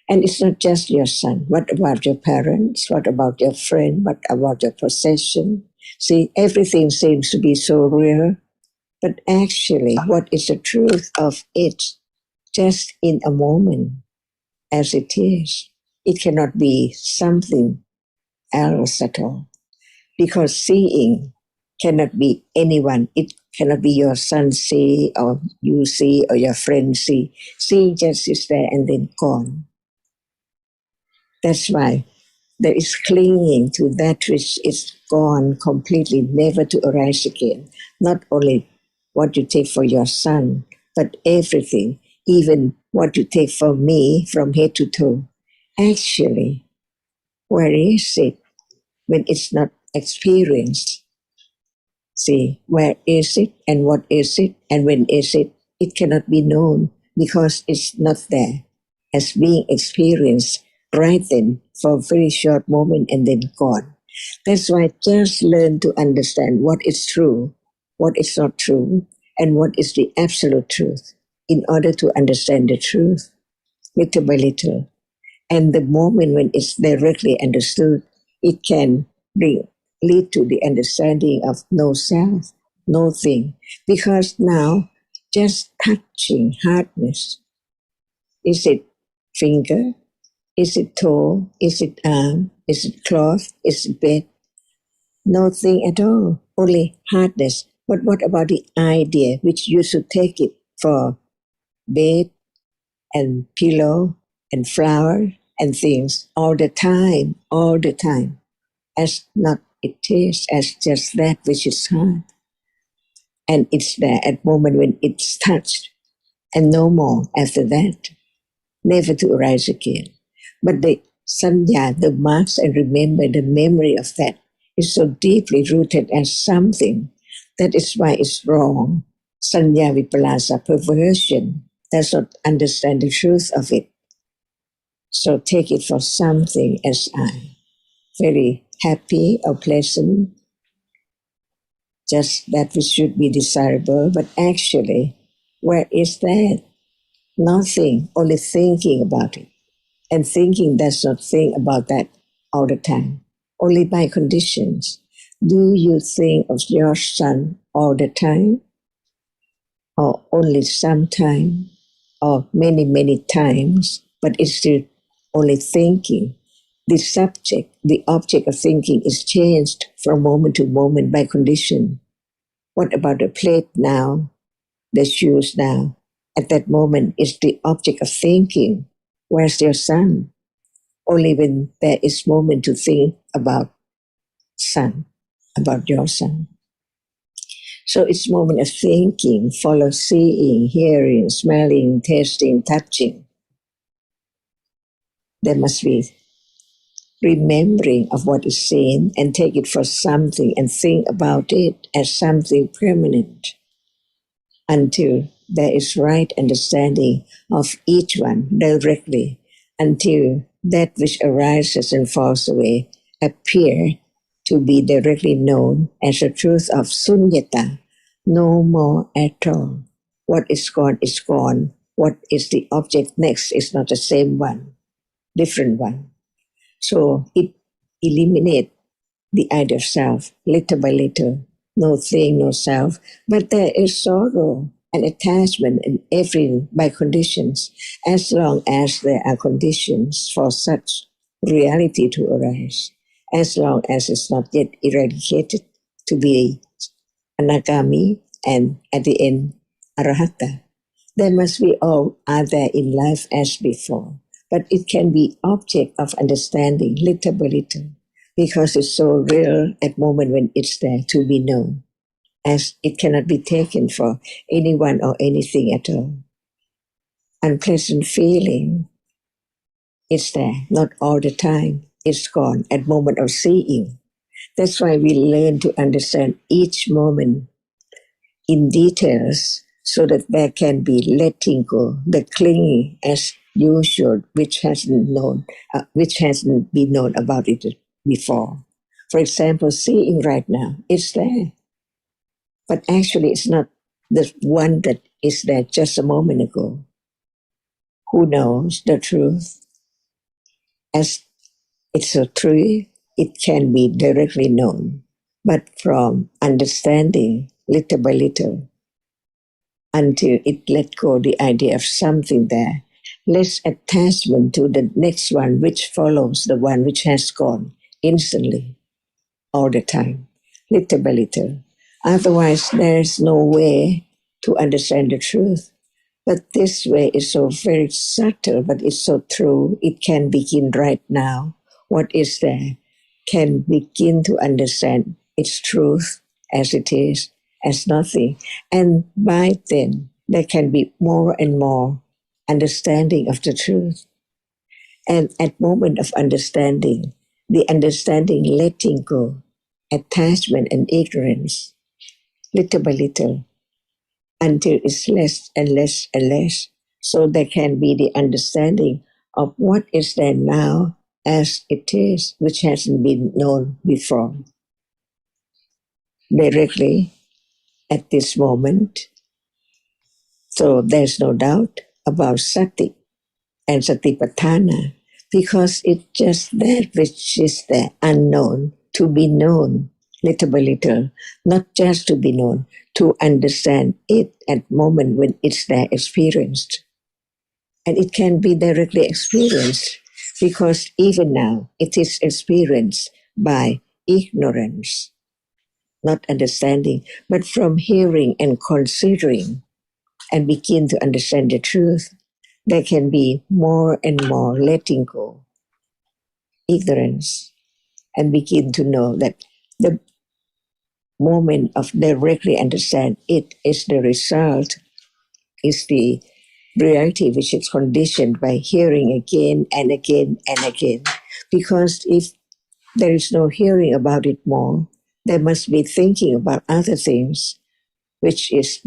Speaker 5: And it's not just your son. What about your parents? What about your friend? What about your possession? See, everything seems to be so real, but actually, what is the truth of it just in a moment as it is? It cannot be something else at all. Because seeing cannot be anyone. It cannot be your son see, or you see, or your friend see. Seeing just is there and then gone. That's why there is clinging to that which is gone completely, never to arise again. Not only what you take for your son, but everything, even what you take for me from head to toe. Actually, where is it when it's not experienced? See, where is it and what is it and when is it? It cannot be known because it's not there as being experienced right then for a very short moment and then gone. That's why just learn to understand what is true, what is not true, and what is the absolute truth in order to understand the truth little by little. And the moment when it's directly understood, it can lead to the understanding of no self, no thing. Because now, just touching hardness, is it finger? Is it toe? Is it arm? Is it cloth? Is it bed? Nothing at all, only hardness. But what about the idea which you should take it for bed and pillow and flower and things all the time, as not it is, as just that which is hard. And it's there at moment when it's touched, and no more after that, never to arise again. But the sanya, the marks and remember, the memory of that is so deeply rooted as something. That is why it's wrong. Sanya vipalasa, perversion, does not understand the truth of it. So take it for something as I, very happy or pleasant, just that which should be desirable, but actually, where is that? Nothing, only thinking about it. And thinking does not think about that all the time, only by conditions. Do you think of your son all the time? Or only sometime? Or many, many times? But it's still only thinking. The subject, the object of thinking is changed from moment to moment by condition. What about the plate now? The shoes now? At that moment is the object of thinking. Where's your son? Only when there is moment to think about son, about your son. So it's moment of thinking, follow seeing, hearing, smelling, tasting, touching. There must be remembering of what is seen and take it for something and think about it as something permanent until there is right understanding of each one directly, until that which arises and falls away appear to be directly known as the truth of sunyata, no more at all. What is gone is gone. What is the object next is not the same one, different one. So it eliminates the idea of self little by little. No thing, no self. But there is sorrow and attachment in every by conditions, as long as there are conditions for such reality to arise, as long as it's not yet eradicated to be anagami and at the end arahata. There must be all other in life as before, but it can be object of understanding little by little, because it's so real at moment when it's there to be known, as it cannot be taken for anyone or anything at all. Unpleasant feeling, it's there, not all the time. It's gone at moment of seeing. That's why we learn to understand each moment in details, so that there can be letting go, the clinging as usual, which hasn't been known about it before. For example, seeing right now, it's there. But actually, it's not the one that is there just a moment ago. Who knows the truth? as it's so true, it can be directly known, but from understanding little by little until it let go the idea of something there, less attachment to the next one which follows the one which has gone instantly, all the time, little by little. Otherwise, there's no way to understand the truth. But this way is so very subtle, but it's so true. It can begin right now. What is there can begin to understand its truth as it is, as nothing. And by then, there can be more and more understanding of the truth. And at moment of understanding, the understanding letting go, attachment and ignorance, little by little, until it's less and less and less. So there can be the understanding of what is there now as it is, which hasn't been known before. Directly at this moment. So there's no doubt about sati and satipatthana, because it's just that which is the unknown to be known little by little, not just to be known, to understand it at moment when it's there experienced. And it can be directly experienced because even now it is experienced by ignorance, not understanding, but from hearing and considering and begin to understand the truth, there can be more and more letting go ignorance and begin to know that the moment of directly understand it is the result, is the reality which is conditioned by hearing again and again and again. Because if there is no hearing about it more, there must be thinking about other things, which is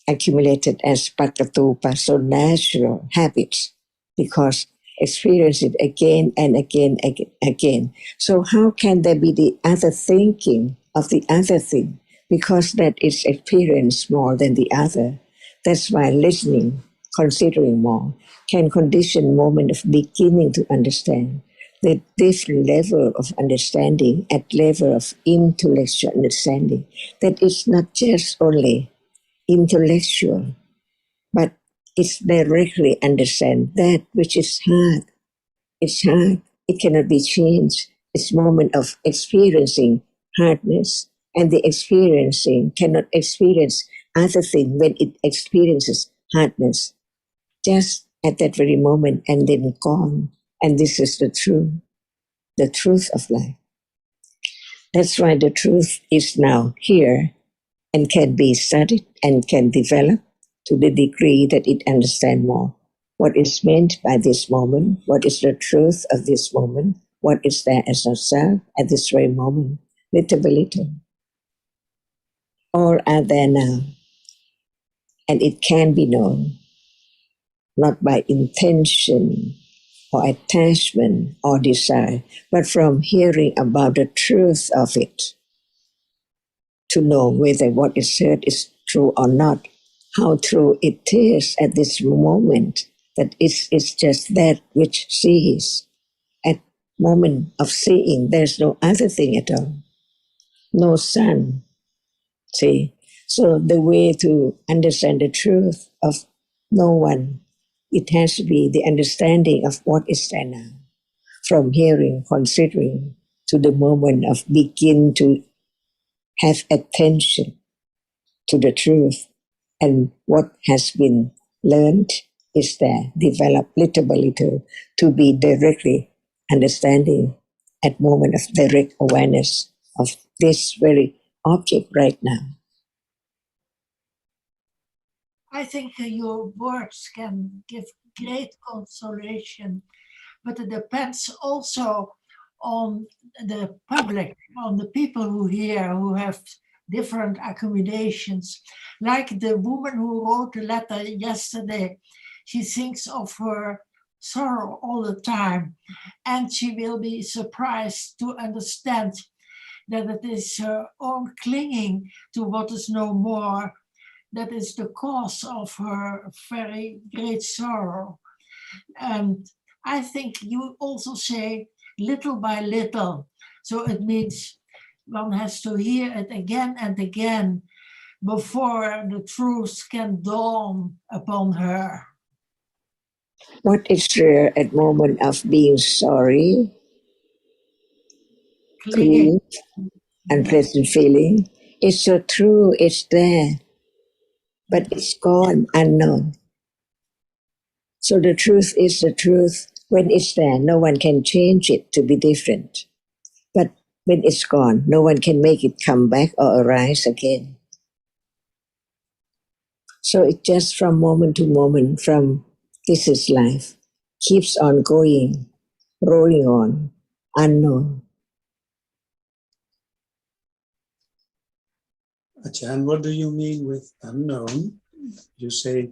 Speaker 5: accumulated as pakatupa, so natural habits, because experience it again and again, again. So how can there be the other thinking of the other thing? Because that is experienced more than the other. That's why listening, considering more, can condition moment of beginning to understand that this level of understanding at level of intellectual understanding, that is not just only intellectual, but it's directly understand that which is hard. It's hard. It cannot be changed. It's moment of experiencing hardness, and the experiencing cannot experience other thing when it experiences hardness. Just at that very moment and then gone. And this is the truth of life. That's why the truth is now here and can be studied and can develop to the degree that it understands more what is meant by this moment, what is the truth of this moment, what is there as a self at this very moment, little by little. All are there now, and it can be known, not by intention or attachment or desire, but from hearing about the truth of it, to know whether what is heard is true or not, how true it is at this moment, that it's just that which sees. At moment of seeing, there's no other thing at all. No sun, see. So the way to understand the truth of no one, it has to be the understanding of what is there now. From hearing, considering, to the moment of begin to have attention to the truth, and what has been learned is there, developed little by little to be directly understanding at moment of direct awareness of this very object right now.
Speaker 2: I think your words can give great consolation, but it depends also on the public, on the people who hear, who have different accommodations. Like the woman who wrote the letter yesterday, she thinks of her sorrow all the time, and she will be surprised to understand that it is her own clinging to what is no more that is the cause of her very great sorrow. And I think you also say little by little. So it means one has to hear it again and again before the truth can dawn upon her.
Speaker 5: What is there at moment of being sorry,
Speaker 2: Clinging.
Speaker 5: grief, unpleasant feeling? It's so true, it's there, but it's gone, unknown. So the truth is the truth. When it's there, no one can change it to be different. But when it's gone, no one can make it come back or arise again. So it just from moment to moment, from this is life, keeps on going, rolling on, unknown.
Speaker 1: Ajahn, what do you mean with unknown? You say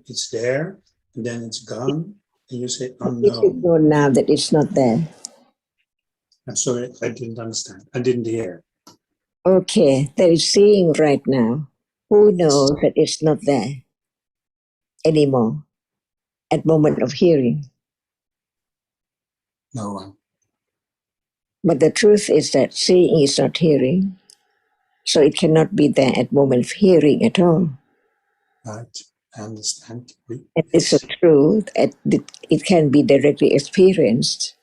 Speaker 1: it's there, and then it's gone, and you say
Speaker 5: We should
Speaker 1: unknown.
Speaker 5: know now that it's not there.
Speaker 1: I'm sorry, I didn't understand. I didn't hear.
Speaker 5: Okay, there is seeing right now. Who knows that it's not there anymore at moment of hearing?
Speaker 1: No one.
Speaker 5: But the truth is that seeing is not hearing, so it cannot be there at moment of hearing at all.
Speaker 1: Right, I understand.
Speaker 5: And it's a truth that it can be directly experienced.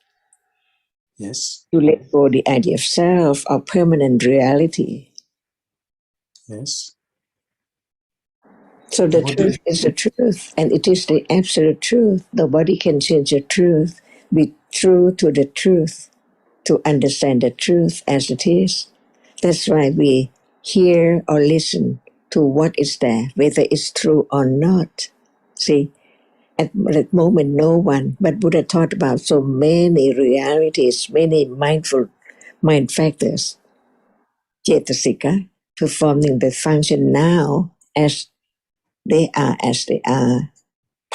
Speaker 1: Yes.
Speaker 5: To let go the idea of self or permanent reality.
Speaker 1: Yes.
Speaker 5: So the truth is the truth, and it is the absolute truth. Nobody can change the truth. Be true to the truth, to understand the truth as it is. That's why we hear or listen to what is there, whether it's true or not. See, at that moment, no one, but Buddha taught about so many realities, many mindful mind factors, cetasika, performing the function now as they are,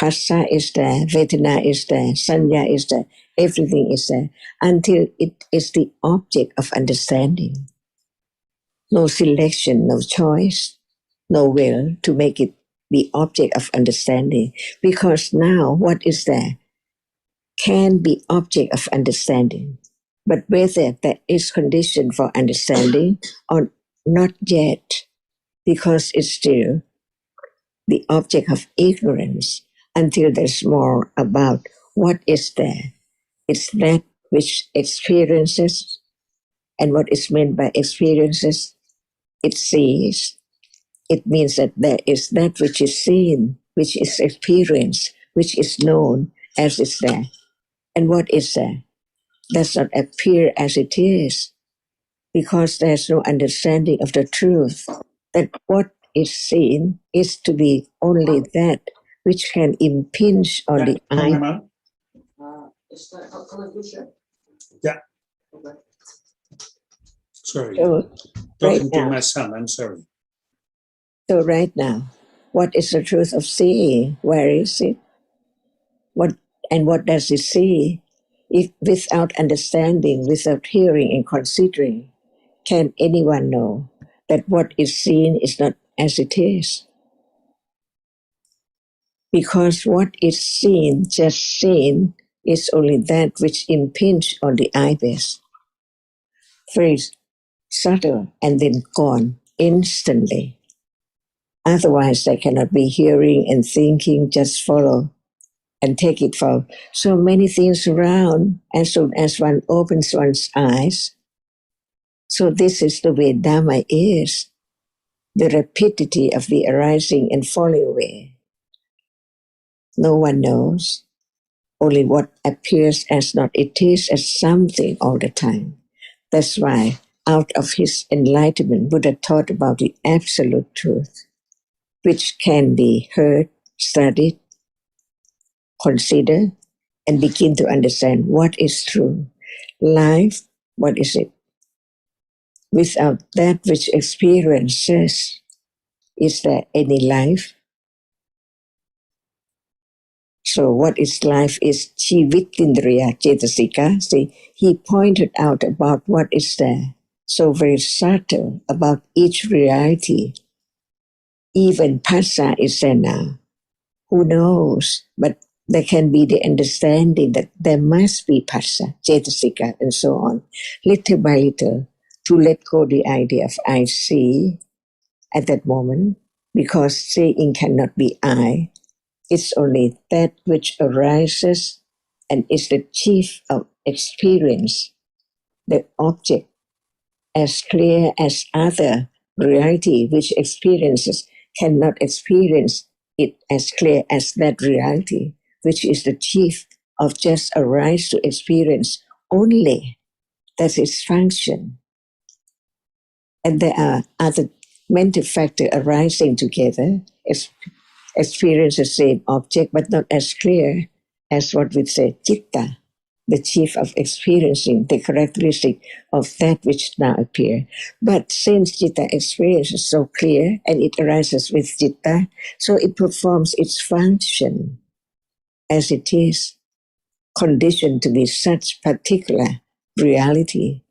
Speaker 5: Phassa is there, Vedana is there, Sanya is there, everything is there, until it is the object of understanding. No selection, no choice, no will to make it the object of understanding. Because now what is there can be object of understanding. But whether that is condition for understanding or not yet, because it's still the object of ignorance until there's more about what is there. It's that which experiences, and what is meant by experiences, it sees. It means that there is that which is seen, which is experienced, which is known as is there. And what is there does not appear as it is, because there's no understanding of the truth, that what is seen is to be only that which can impinge on the eye.
Speaker 1: Yeah. Sorry.
Speaker 5: So
Speaker 1: Talking to my son, I'm sorry.
Speaker 5: So right now, what is the truth of seeing? Where is it? What does it see? If without understanding, without hearing and considering, can anyone know that what is seen is not as it is? Because what is seen, just seen, is only that which impinges on the eyebase. Very subtle and then gone instantly. Otherwise, there cannot be hearing and thinking, just follow and take it for so many things around as soon as one opens one's eyes. So this is the way Dhamma is, the rapidity of the arising and falling away. No one knows, only what appears as not it is as something all the time. That's why out of his enlightenment, Buddha taught about the absolute truth, which can be heard, studied, considered, and begin to understand what is true. Life, what is it? Without that which experiences, is there any life? So what is life is Chivitindriya Cetasika. See, he pointed out about what is there. So very subtle about each reality. Even Phassa is there now. Who knows? But There can be the understanding that there must be Phassa, Cetasika, and so on, little by little, to let go the idea of I see at that moment, because seeing cannot be I. It's only that which arises and is the chief of experience, the object, as clear as other reality which experiences cannot experience it as clear as that reality, which is the chief of just arise to experience only. That's its function. And there are other mental factors arising together, experience the same object, but not as clear as what we say, citta, the chief of experiencing the characteristic of that which now appear. But since citta experience is so clear and it arises with citta, so it performs its function as it is conditioned to be such particular reality.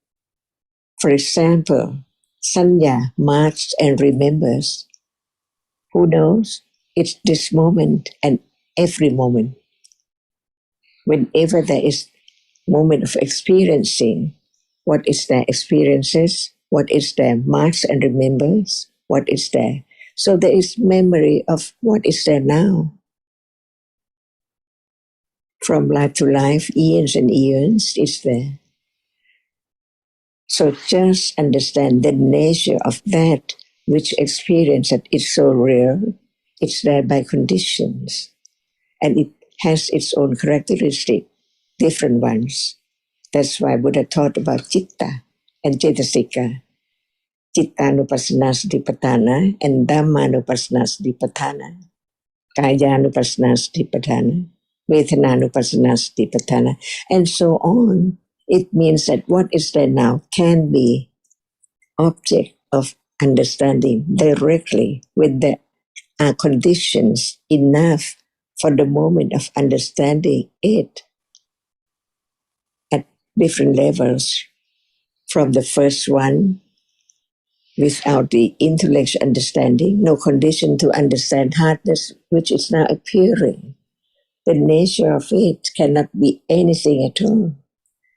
Speaker 5: For example, sanya marks and remembers. Who knows? It's this moment and every moment. Whenever there is moment of experiencing, what is their experiences, what is their marks and remembers, what is there. So there is memory of what is there now. From life to life, eons and eons is there. So just understand the nature of that which experience that is so real. It's there by conditions. And it has its own characteristic, different ones. That's why Buddha taught about citta and cetasika. Cittanupassana satipatthana and Dhammanupassana satipatthana. Kayanupassana satipatthana, Vedananupassana satipatthana, and so on. It means that what is there now can be object of understanding directly when there are conditions enough for the moment of understanding it at different levels. From the first one, without the intellectual understanding, no condition to understand hardness, which is now appearing. The nature of it cannot be anything at all.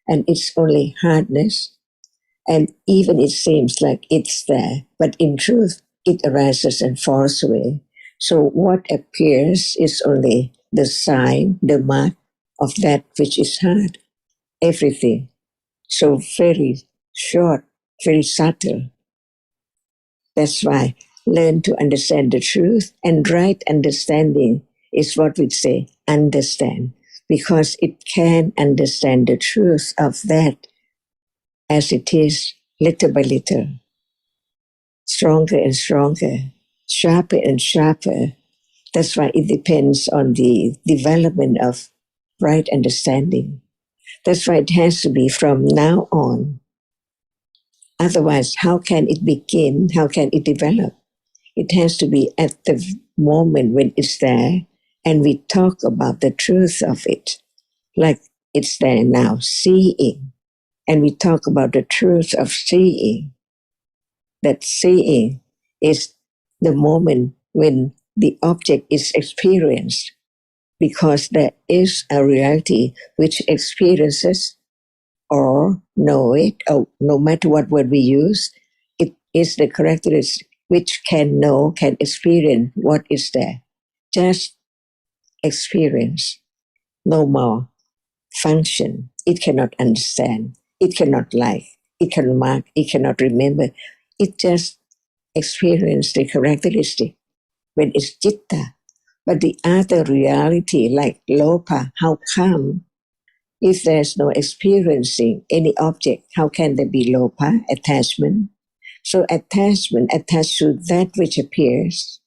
Speaker 5: And it's only hardness. And even it seems like it's there, but in truth, it arises and falls away. So what appears is only the sign, the mark of that which is hard. Everything. So very short, very subtle. That's why learn to understand the truth, and right understanding is what we say, understand, because it can understand the truth of that as it is, little by little, stronger and stronger, sharper and sharper. That's why it depends on the development of right understanding. That's why it has to be from now on. Otherwise, how can it begin? How can it develop? It has to be at the moment when it's there and we talk about the truth of it, like it's there now, seeing. And we talk about the truth of seeing. That seeing is the moment when the object is experienced, because there is a reality which experiences or know it, or no matter what word we use, it is the characteristic which can know, can experience what is there. Just experience, no more. Function. It cannot understand. It cannot like. It cannot mark. It cannot remember. It just experiences the characteristic when it's citta. But the other reality, like lopa, how come? If there's no experiencing any object, how can there be lopa, attachment? So attachment attached to that which appears.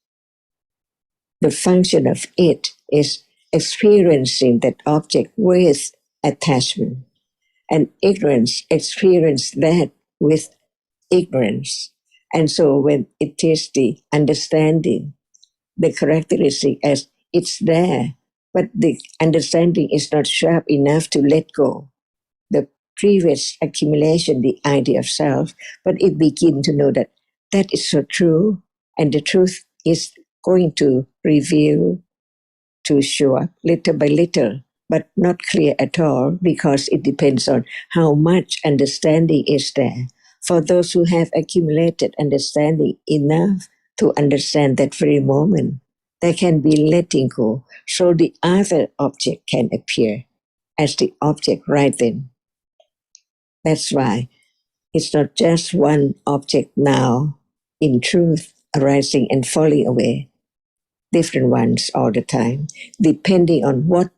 Speaker 5: The function of it is experiencing that object with attachment. And ignorance experience that with ignorance. And so when it is the understanding, the characteristic as it's there, but the understanding is not sharp enough to let go the previous accumulation, the idea of self, but it begins to know that that is so true, and the truth is going to reveal to show up little by little, but not clear at all because it depends on how much understanding is there. For those who have accumulated understanding enough to understand that very moment, there can be letting go, so the other object can appear as the object right then. That's why it's not just one object now, in truth, arising and falling away, different ones all the time, depending on what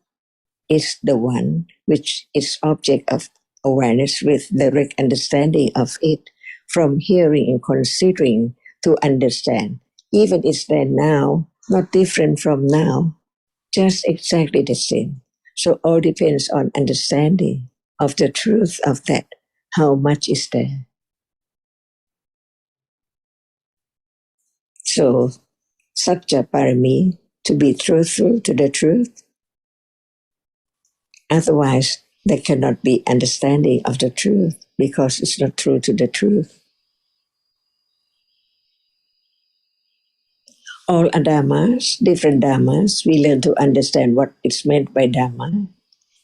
Speaker 5: is the one which is object of awareness with direct understanding of it, from hearing and considering to understand. Even it's there now, not different from now, just exactly the same. So all depends on understanding of the truth of that, how much is there. So, Satya Parami, to be truthful to the truth. Otherwise, there cannot be understanding of the truth because it's not true to the truth. All are dhammas, different dhammas, we learn to understand what is meant by dhamma.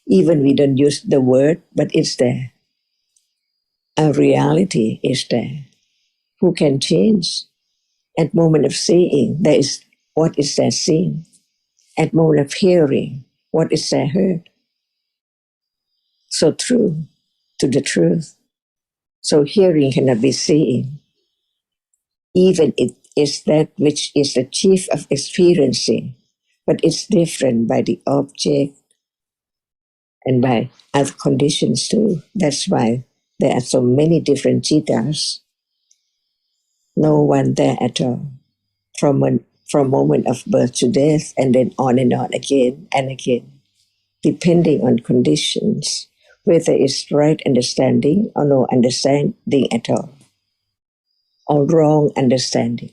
Speaker 5: Even we don't use the word, but it's there. A reality is there. Who can change? At moment of seeing, there is what is there seen. At moment of hearing, what is there heard? So true to the truth. So hearing cannot be seeing. Even it is that which is the chief of experiencing, but it's different by the object and by other conditions too. That's why there are so many different cittas. No one there at all. From moment of birth to death, and then on and on again and again, depending on conditions, whether it's right understanding or no understanding at all, or wrong understanding.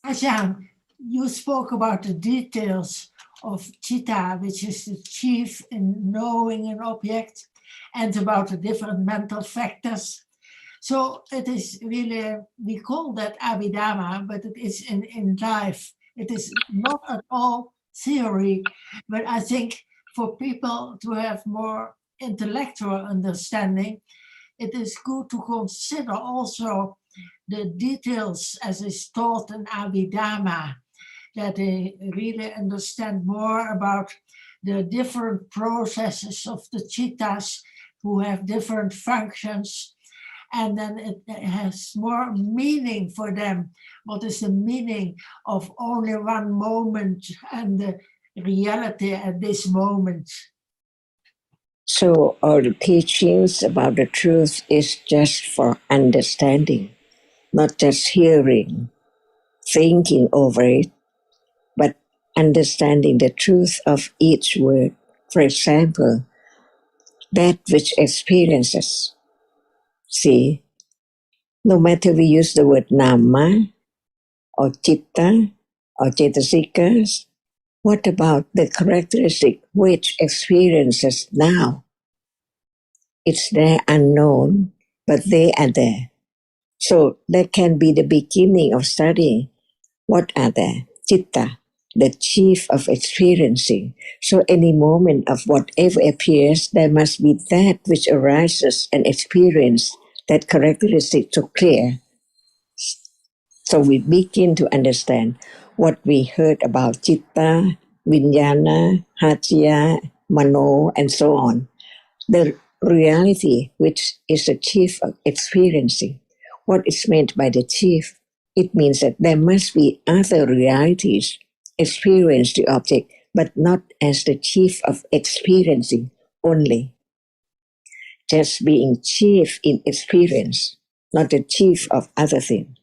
Speaker 2: Ajahn, you spoke about the details of citta, which is the chief in knowing an object, and about the different mental factors. So it is really, we call that Abhidhamma, but it is in life. It is not at all theory, but I think for people to have more intellectual understanding, it is good to consider also the details as is taught in Abhidhamma, that they really understand more about the different processes of the cittas who have different functions. And then it has more meaning for them. What is the meaning of only one moment and the reality at this moment?
Speaker 5: So all the teachings about the truth is just for understanding, not just hearing, thinking over it, but understanding the truth of each word. For example, that which experiences. See, no matter we use the word nama or citta or cetasikas, what about the characteristic which experiences now? It's there unknown, but they are there. So that can be the beginning of studying. What are there? Citta, the chief of experiencing. So any moment of whatever appears, there must be that which arises and experience that characteristic so clear. So we begin to understand what we heard about citta, vijnana, hatya, mano, and so on. The reality which is the chief of experiencing. What is meant by the chief? It means that there must be other realities experience the object, but not as the chief of experiencing only. Just being chief in experience, not the chief of other things.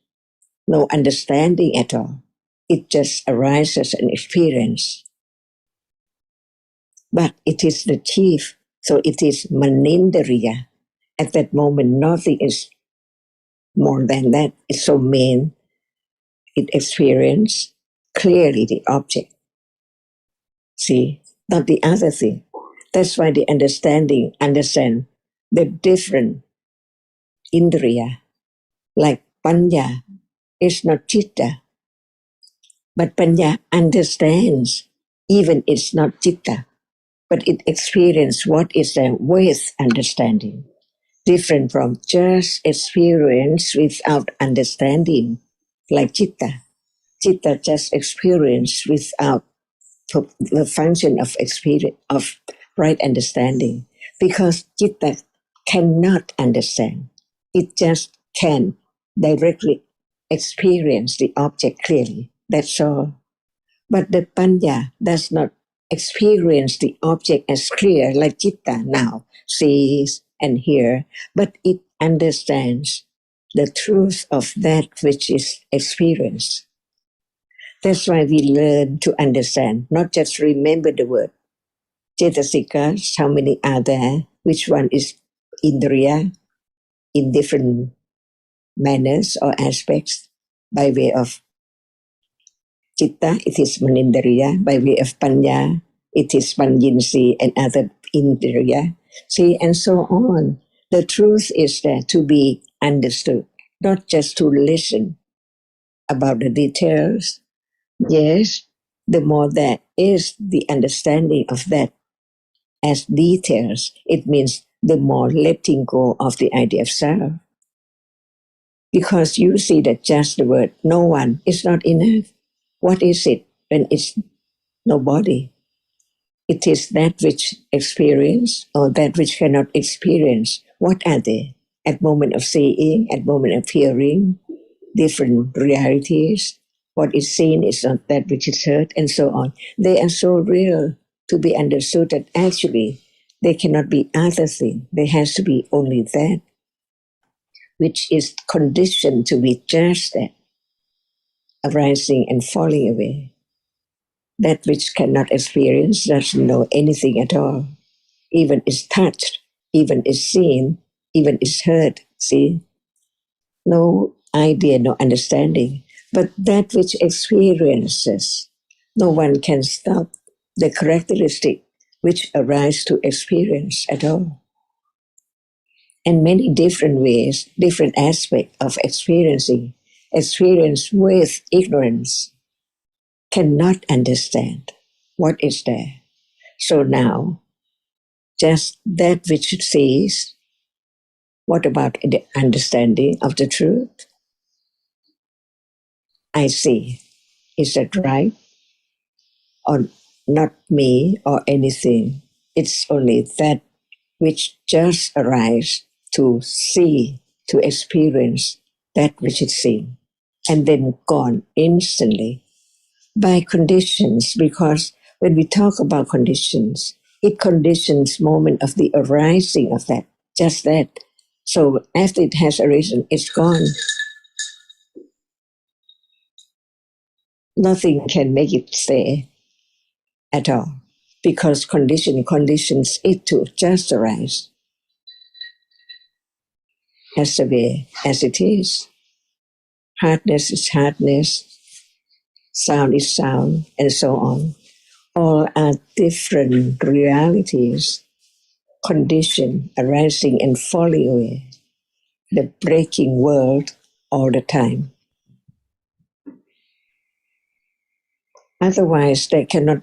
Speaker 5: No understanding at all. It just arises an experience. But it is the chief, so it is manindriya. At that moment, nothing is more than that. It's so main. It experiences clearly the object. See, not the other thing. That's why the understand the different indriya, like panya, It's not citta. But Panya understands, even it's not citta, but it experiences what is there with understanding, different from just experience without understanding, like citta. Citta just experience without the function of experience of right understanding, because citta cannot understand. It just can directly experience the object clearly. That's all. But the panya does not experience the object as clear like citta now sees and hear, but it understands the truth of that which is experienced. That's why we learn to understand, not just remember the word. Cetasikas, how many are there? Which one is indriya in different manners or aspects? By way of citta, it is manindriya. By way of panya, it is panjinsi and other indriya. See, and so on. The truth is there to be understood, not just to listen about the details. Yes, the more there is the understanding of that as details, it means the more letting go of the idea of self. Because you see that just the word no one is not enough. What is it when it's nobody? It is that which experience or that which cannot experience. What are they? At moment of seeing, at moment of hearing, different realities. What is seen is not that which is heard, and so on. They are so real to be understood that actually they cannot be other thing. There has to be only that which is conditioned to be just that, arising and falling away. That which cannot experience doesn't know anything at all. Even is touched, even is seen, even is heard. See? No idea, no understanding. But that which experiences, no one can stop the characteristic which arise to experience at all. And many different ways, different aspects of experiencing, experience with ignorance, cannot understand what is there. So now, just that which sees, what about the understanding of the truth? I see. Is that right? Or not me or anything. It's only that which just arises to see, to experience that which is seen, and then gone instantly by conditions, because when we talk about conditions, it conditions moment of the arising of that, just that. So after it has arisen, it's gone. Nothing can make it stay at all, because conditions it to just arise as the way as it is. Hardness is hardness, sound is sound, and so on. All are different realities, condition arising and falling away, the breaking world all the time. Otherwise, there cannot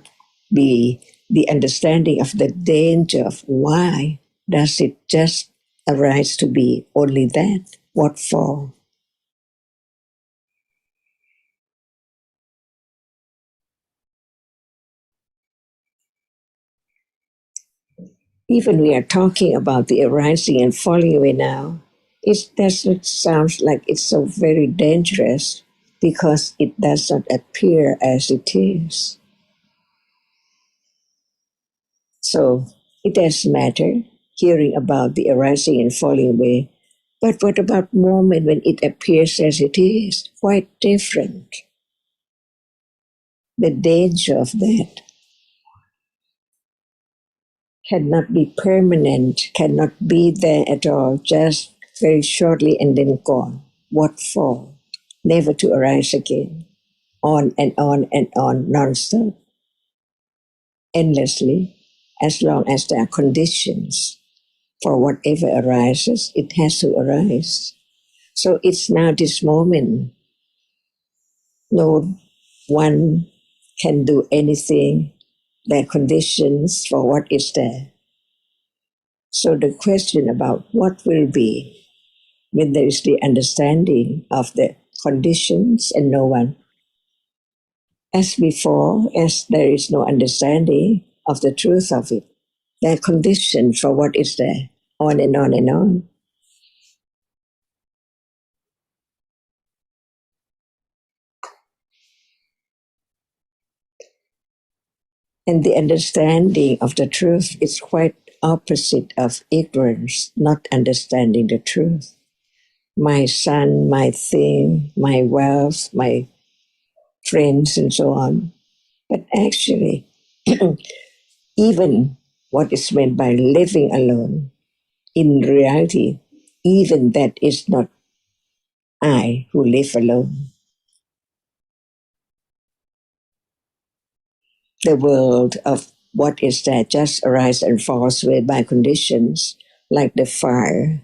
Speaker 5: be the understanding of the danger of why does it just arise to be only that? What for? Even we are talking about the arising and falling away now, it doesn't sound like it's so very dangerous because it does not appear as it is. So it doesn't matter hearing about the arising and falling away. But what about moment when it appears as it is? Quite different. The danger of that cannot be permanent, cannot be there at all, just very shortly and then gone. What for? Never to arise again. On and on and on, non-stop. Endlessly, as long as there are conditions for whatever arises, it has to arise. So it's now this moment No one can do anything. There are conditions for what is there. So the question about what will be when there is the understanding of the conditions and no one. As before, as there is no understanding of the truth of it, there are conditions for what is there, on and on and on. And the understanding of the truth is quite opposite of ignorance, not understanding the truth. My son, my thing, my wealth, my friends, and so on. But actually, even what is meant by living alone, in reality, even that is not I who live alone. The world of what is there just arises and falls away by conditions, like the fire,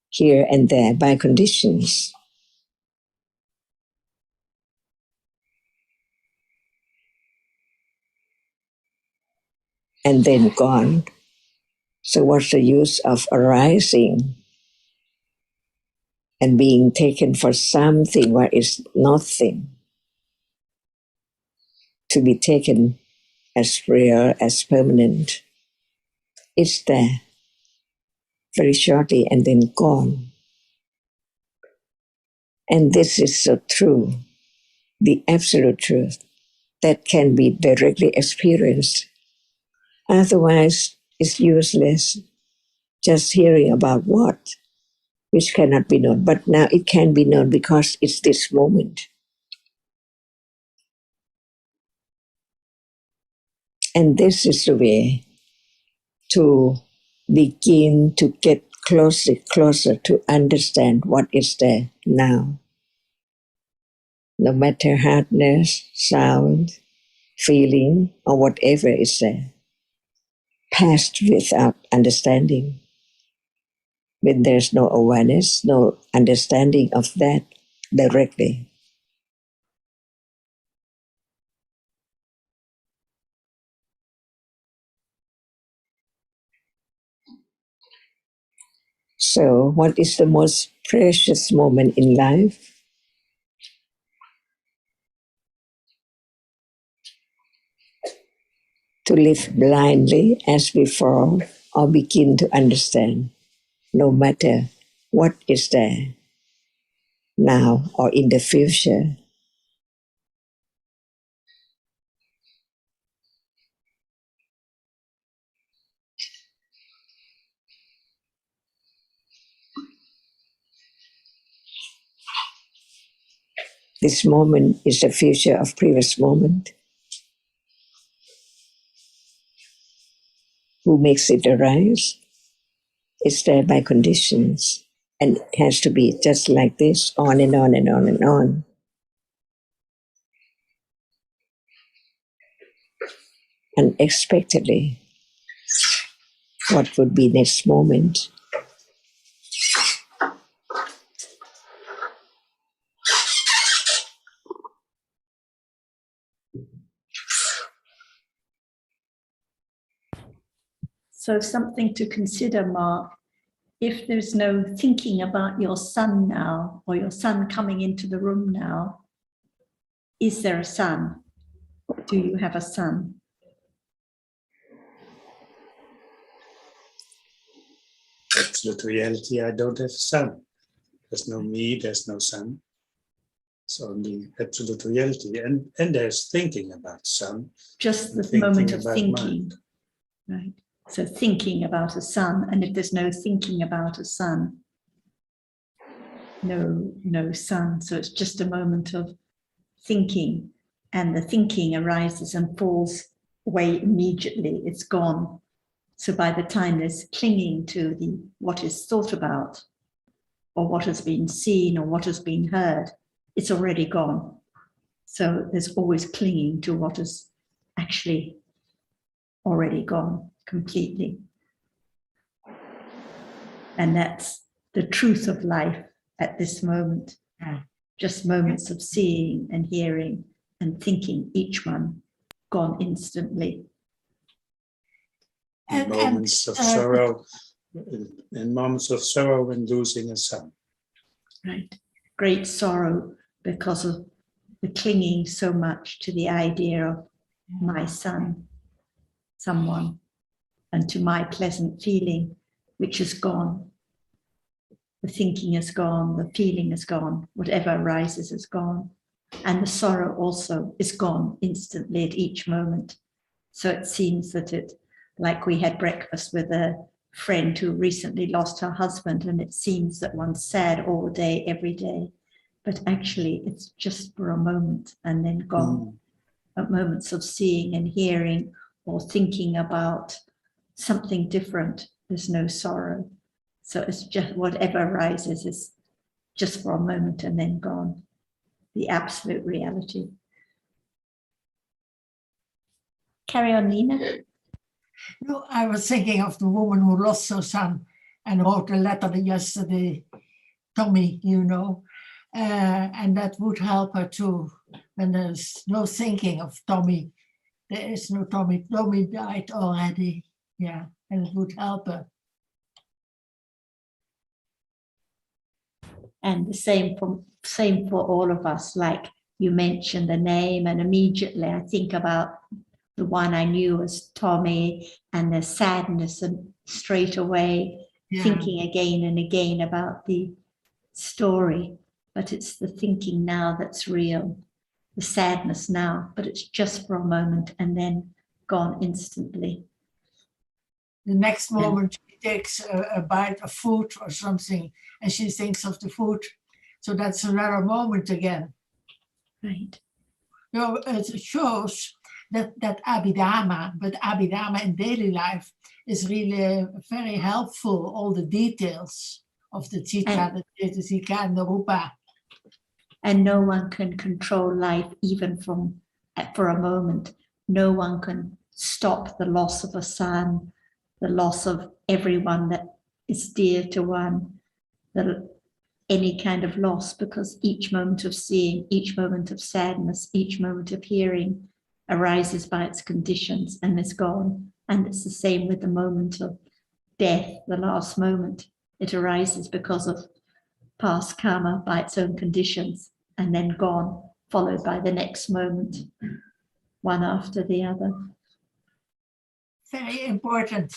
Speaker 5: here and there by conditions. And then gone. So what's the use of arising and being taken for something where it's nothing, to be taken as real, as permanent? It's there very shortly and then gone. And this is so true, the absolute truth that can be directly experienced. Otherwise, it's useless just hearing about what, which cannot be known. But now it can be known because it's this moment. And this is the way to begin to get closer to understand what is there now. No matter hardness, sound, feeling, or whatever is there. Past without understanding. When there's no awareness, no understanding of that directly. So, what is the most precious moment in life? To live blindly as before, or begin to understand, no matter what is there, now or in the future. This moment is the future of previous moment. Who makes it arise? It's there by conditions, and it has to be just like this, on and on and on and on. Unexpectedly, what would be next moment?
Speaker 6: So something to consider, Mark. If there's no thinking about your son now, or your son coming into the room now, is there a son? Do you have a son?
Speaker 1: Absolute reality, I don't have a son. There's no me, there's no son. It's only absolute reality. And there's thinking about son.
Speaker 6: Just the
Speaker 1: Thinking
Speaker 6: moment of
Speaker 1: about
Speaker 6: thinking.
Speaker 1: mind.
Speaker 6: Right. So thinking about a son, and if there's no thinking about a son, no son. So it's just a moment of thinking, and the thinking arises and falls away immediately. It's gone. So by the time there's clinging to the what is thought about, or what has been seen, or what has been heard, it's already gone. So there's always clinging to what is actually already gone completely. And that's the truth of life at this moment. just moments of seeing and hearing and thinking, each one gone instantly.
Speaker 1: In moments of sorrow, in moments of sorrow when losing a son.
Speaker 6: Right. Great sorrow because of the clinging so much to the idea of my son, someone, and to my pleasant feeling, which is gone. The thinking is gone, the feeling is gone, whatever arises is gone. And the sorrow also is gone instantly at each moment. So it seems that it, like we had breakfast with a friend who recently lost her husband, and it seems that one's sad all day, every day. But actually, it's just for a moment and then gone. At moments of seeing and hearing or thinking about something different, there's no sorrow. So it's just whatever arises is just for a moment and then gone. The absolute reality. Carry on, Nina.
Speaker 2: No, I was thinking of the woman who lost her son and wrote a letter yesterday, Tommy, you know, and that would help her too. When there's no thinking of Tommy, there is no Tommy. Tommy died already, yeah, and it would help her.
Speaker 6: And the same for all of us. Like you mentioned the name, and immediately I think about the one I knew as Tommy and the sadness, and straight away thinking again and again about the story. But it's the thinking now that's real, the sadness now, but it's just for a moment and then gone instantly.
Speaker 2: The next moment she takes a bite of food or something and she thinks of the food. So that's another moment again.
Speaker 6: Right.
Speaker 2: You know, it shows that Abhidhamma, but Abhidhamma in daily life is really very helpful, all the details of the Chitta, the Cetasika, and the Rupa.
Speaker 6: And no one can control life even for a moment. No one can stop the loss of a son, the loss of everyone that is dear to one, any kind of loss, because each moment of seeing, each moment of sadness, each moment of hearing arises by its conditions and is gone. And it's the same with the moment of death, the last moment. It arises because of past karma by its own conditions and then gone, followed by the next moment, one after the other.
Speaker 2: Very important,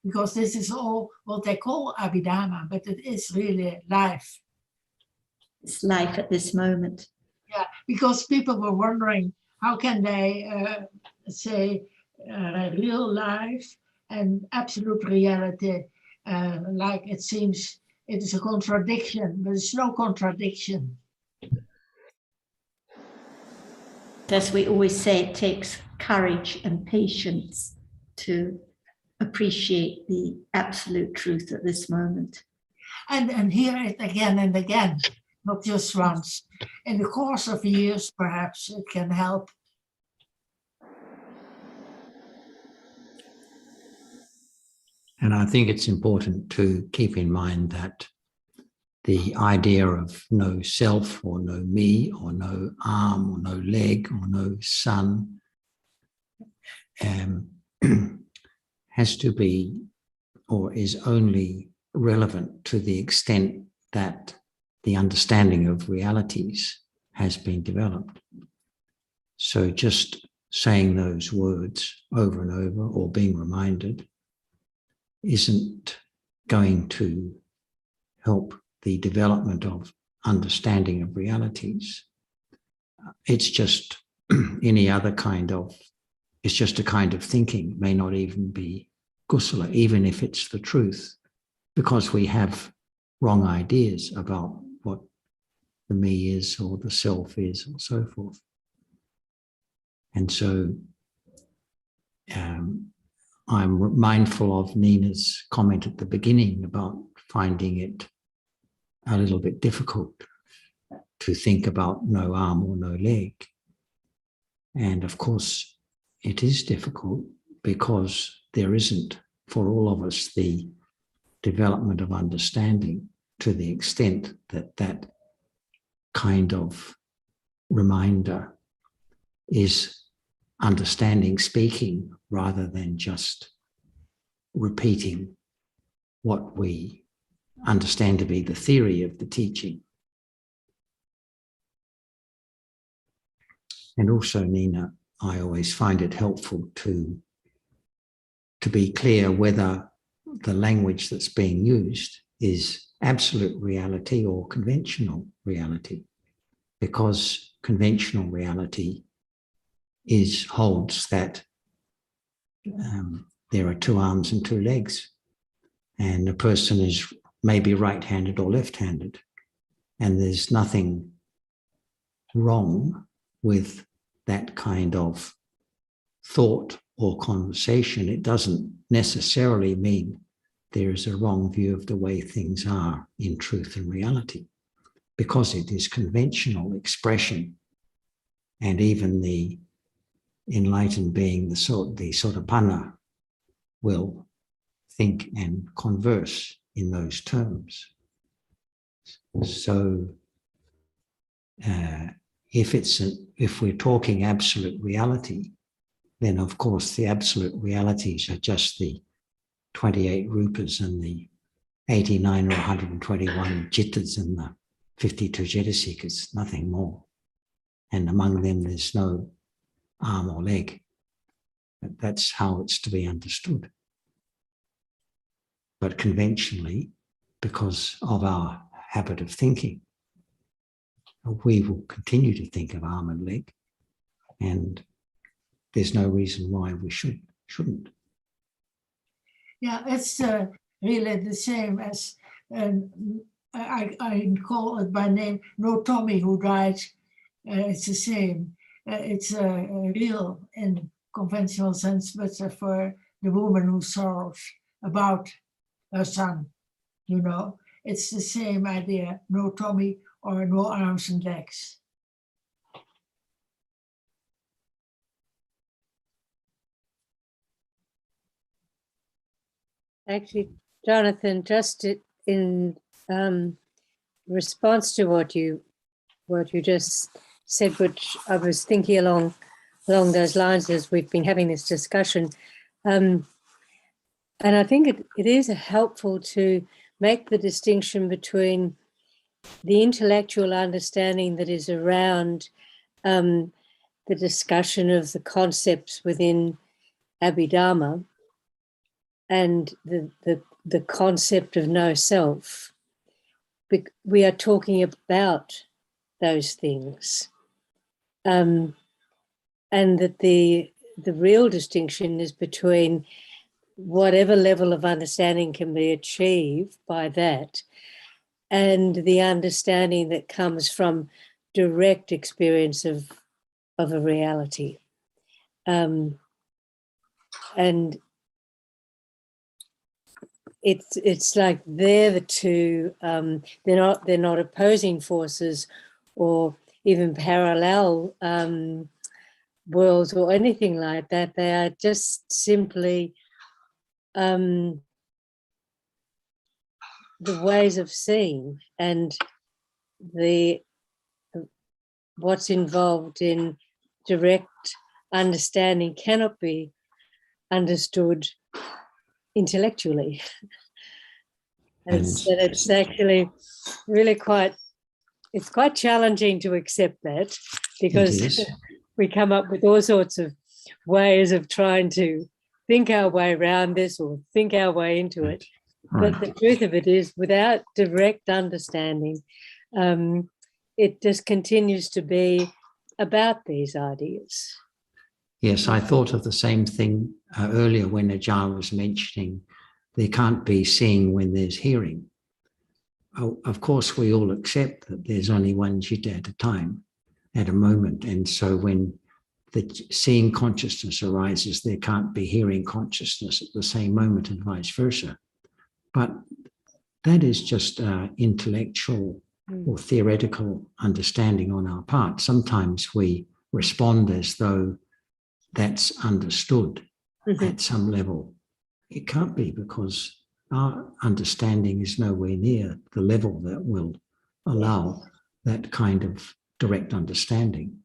Speaker 2: because this is all what they call Abhidhamma, but it is really life.
Speaker 6: It's life at this moment.
Speaker 2: Yeah, because people were wondering, how can they say real life and absolute reality? Like it seems it is a contradiction, but it's no contradiction.
Speaker 6: As we always say, it takes courage and patience to appreciate the absolute truth at this moment.
Speaker 2: And hear it again and again, not just once. In the course of years, perhaps it can help.
Speaker 10: And I think it's important to keep in mind that the idea of no self or no me or no arm or no leg or no son has to be or is only relevant to the extent that the understanding of realities has been developed. So just saying those words over and over or being reminded isn't going to help the development of understanding of realities. It's just any other kind of, it's just a kind of thinking. It may not even be kusala, even if it's the truth, because we have wrong ideas about what the me is or the self is or so forth. And so I'm mindful of Nina's comment at the beginning about finding it a little bit difficult to think about no arm or no leg. And of course, it is difficult because there isn't, for all of us, the development of understanding to the extent that that kind of reminder is understanding speaking rather than just repeating what we understand to be the theory of the teaching. And also, Nina, I always find it helpful to be clear whether the language that's being used is absolute reality or conventional reality, because conventional reality holds that there are two arms and two legs, and a person is maybe right-handed or left-handed, and there's nothing wrong with that kind of thought or conversation. It doesn't necessarily mean there is a wrong view of the way things are in truth and reality, because it is conventional expression. And even the enlightened being, the Sotapanna, will think and converse in those terms. So if we're talking absolute reality, then of course the absolute realities are just the 28 rupas and the 89 or 121 jittas and the 52 jetasikas, nothing more. And among them there's no arm or leg. But that's how it's to be understood. But conventionally, because of our habit of thinking, we will continue to think of arm and leg, and there's no reason why we shouldn't.
Speaker 2: Yeah, it's really the same as I call it by name, No Tommy, who died. It's the same. It's real in conventional sense, but for the woman who sorrows about her son, you know, it's the same idea, no Tommy or no arms and legs.
Speaker 11: Actually, Jonathan, just in response to what you just said, which I was thinking along those lines as we've been having this discussion, and I think it is helpful to make the distinction between the intellectual understanding that is around the discussion of the concepts within Abhidhamma and the concept of no self. We are talking about those things. And that the real distinction is between whatever level of understanding can be achieved by that and the understanding that comes from direct experience of a reality. And it's like they're the two, they're not opposing forces or even parallel worlds or anything like that. They are just simply the ways of seeing, and what's involved in direct understanding cannot be understood intellectually. It's actually really quite challenging to accept that, because we come up with all sorts of ways of trying to think our way around this or think our way into it. Right. But the truth of it is, without direct understanding, it just continues to be about these ideas.
Speaker 10: Yes, I thought of the same thing earlier when Ajahn was mentioning there can't be seeing when there's hearing. Oh, of course, we all accept that there's only one citta at a time, at a moment. And so when the seeing consciousness arises, there can't be hearing consciousness at the same moment, and vice versa. But that is just intellectual or theoretical understanding on our part. Sometimes we respond as though that's understood at some level. It can't be, because our understanding is nowhere near the level that will allow that kind of direct understanding.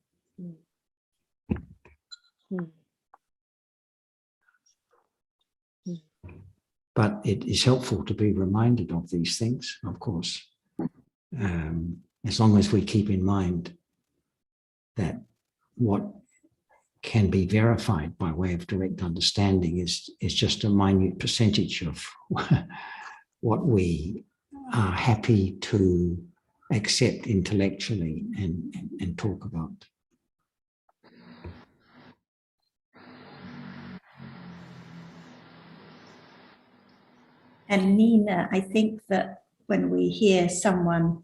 Speaker 10: But it is helpful to be reminded of these things, of course, as long as we keep in mind that what can be verified by way of direct understanding is just a minute percentage of what we are happy to accept intellectually and talk about.
Speaker 6: And Nina, I think that when we hear someone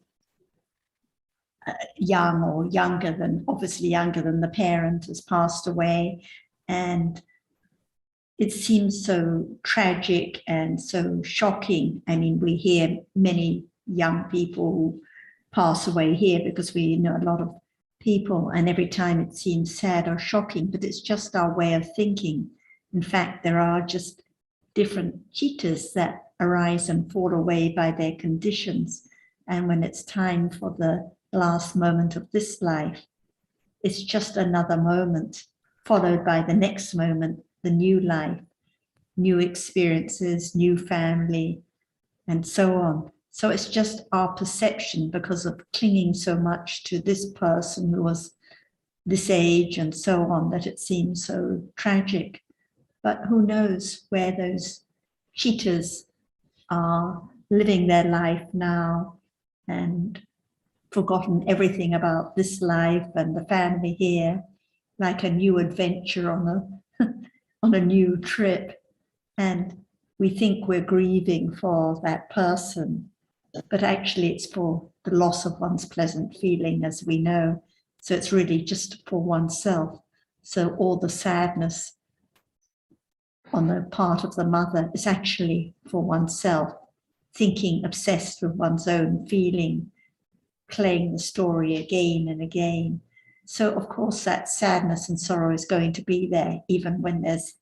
Speaker 6: young or younger than, obviously younger than the parent has passed away, and it seems so tragic and so shocking. I mean, we hear many young people who pass away here because we know a lot of people, and every time it seems sad or shocking, but it's just our way of thinking. In fact, there are just different chittas that arise and fall away by their conditions. And when it's time for the last moment of this life, it's just another moment, followed by the next moment, the new life, new experiences, new family, and so on. So it's just our perception because of clinging so much to this person who was this age and so on, that it seems so tragic. But who knows where those chittas are living their life now and forgotten everything about this life and the family here, like a new adventure on a new trip. And we think we're grieving for that person, but actually it's for the loss of one's pleasant feeling, as we know. So it's really just for oneself. So all the sadness on the part of the mother is actually for oneself, thinking, obsessed with one's own feeling, playing the story again and again. So of course that sadness and sorrow is going to be there, even when there's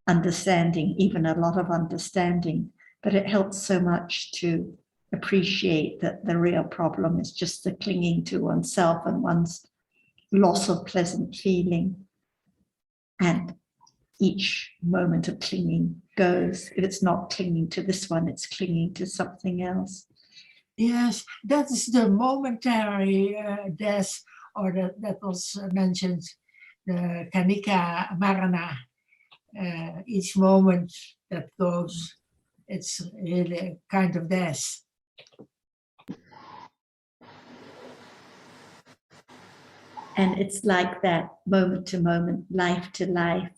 Speaker 6: understanding, even a lot of understanding. But it helps so much to appreciate that the real problem is just the clinging to oneself and one's loss of pleasant feeling. And each moment of clinging goes. If it's not clinging to this one, it's clinging to something else.
Speaker 2: Yes, that is the momentary death, or that was mentioned, the Kanika Marana. Each moment that goes, it's really a kind of death.
Speaker 6: And it's like that, moment to moment, life to life.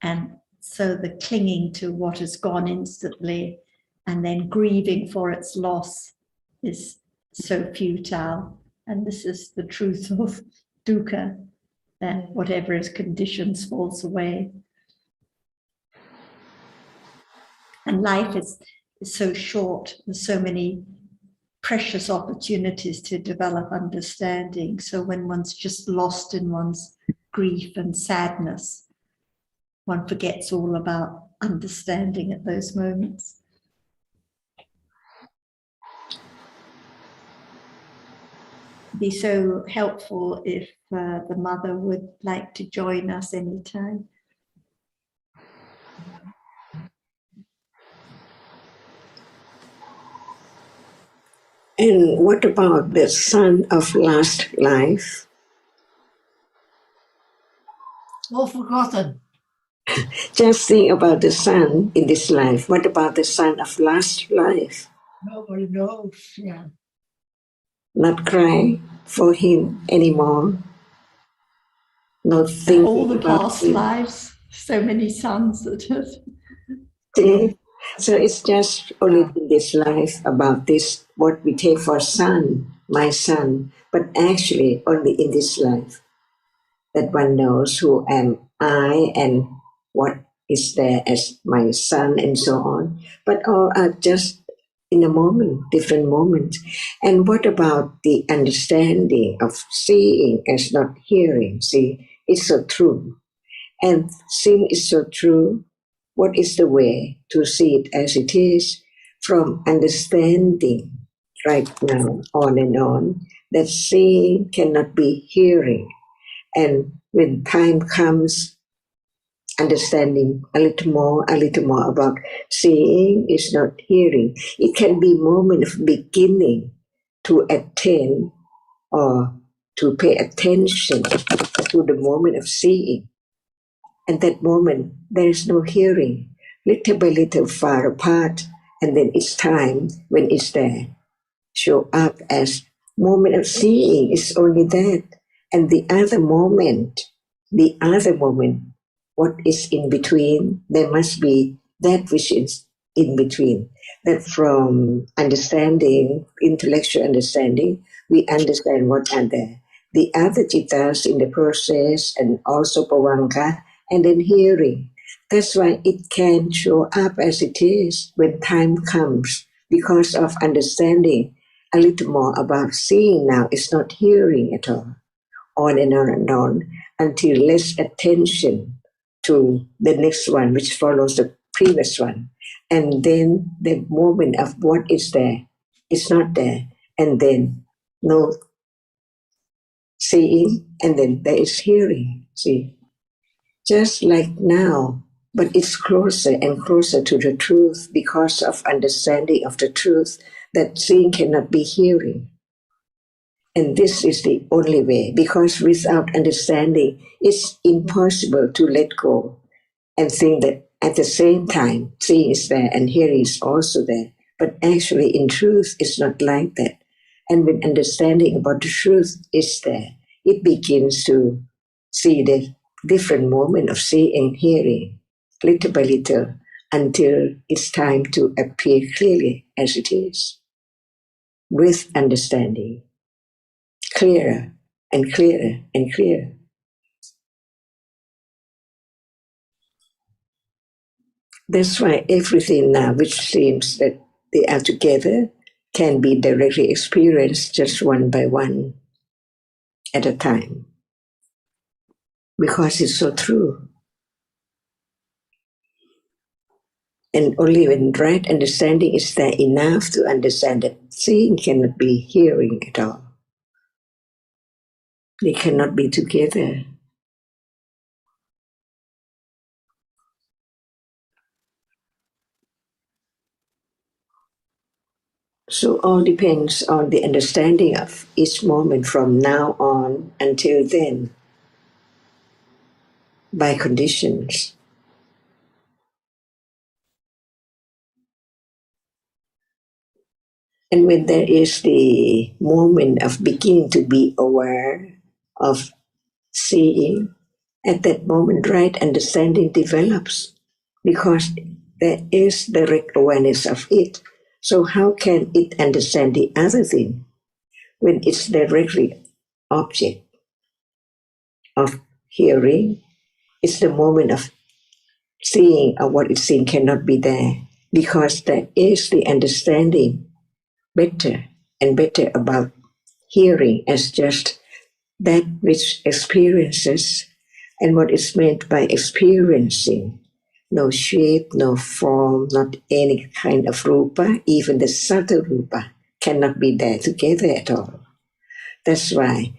Speaker 6: And so the clinging to what has gone instantly and then grieving for its loss is so futile. And this is the truth of dukkha, that whatever is conditions falls away. And life is so short, there's so many precious opportunities to develop understanding. So when one's just lost in one's grief and sadness, one forgets all about understanding at those moments. It'd be so helpful if the mother would like to join us anytime.
Speaker 5: And what about the son of last life?
Speaker 2: All forgotten.
Speaker 5: Just think about the son in this life. What about the son of last life?
Speaker 2: Nobody knows, yeah.
Speaker 5: Not cry for him anymore. Not think
Speaker 6: all the
Speaker 5: about
Speaker 6: past
Speaker 5: him.
Speaker 6: lives, so many sons that have.
Speaker 5: So it's just only in this life about this, what we take for son, my son, but actually only in this life that one knows who am I and what is there as my son and so on. But all are just in a moment, different moments. And what about the understanding of seeing as not hearing? See, it's so true. And seeing is so true. What is the way to see it as it is? From understanding right now, on and on, that seeing cannot be hearing. And when time comes, understanding a little more about seeing is not hearing. It can be moment of beginning to attend or to pay attention to the moment of seeing. And that moment, there is no hearing, little by little far apart, and then it's time when it's there. Show up as moment of seeing is only that. And the other moment, what is in between, there must be that which is in between. That from understanding, intellectual understanding, we understand what are there. The other chittas in the process and also pavanka, and then hearing. That's why it can show up as it is when time comes because of understanding a little more about seeing now. It's not hearing at all. On and on until less attention to the next one, which follows the previous one. And then the moment of what is there is not there. And then no seeing, and then there is hearing. See, just like now, but it's closer and closer to the truth because of understanding of the truth that seeing cannot be hearing. And this is the only way, because without understanding, it's impossible to let go and think that at the same time, seeing is there and hearing is also there. But actually, in truth, it's not like that. And when understanding about the truth is there, it begins to see the different moment of seeing and hearing, little by little, until it's time to appear clearly as it is, with understanding. Clearer and clearer and clearer. That's why everything now which seems that they are together can be directly experienced just one by one at a time. Because it's so true. And only when right understanding is there enough to understand that seeing cannot be hearing at all. They cannot be together. So all depends on the understanding of each moment from now on until then, by conditions. And when there is the moment of beginning to be aware of seeing, at that moment, right understanding develops because there is direct awareness of it. So how can it understand the other thing when it's directly object of hearing? It's the moment of seeing, or what is seen cannot be there because there is the understanding better and better about hearing as just that which experiences, and what is meant by experiencing. No shape, no form, not any kind of rupa, even the subtle rupa cannot be there together at all. That's why,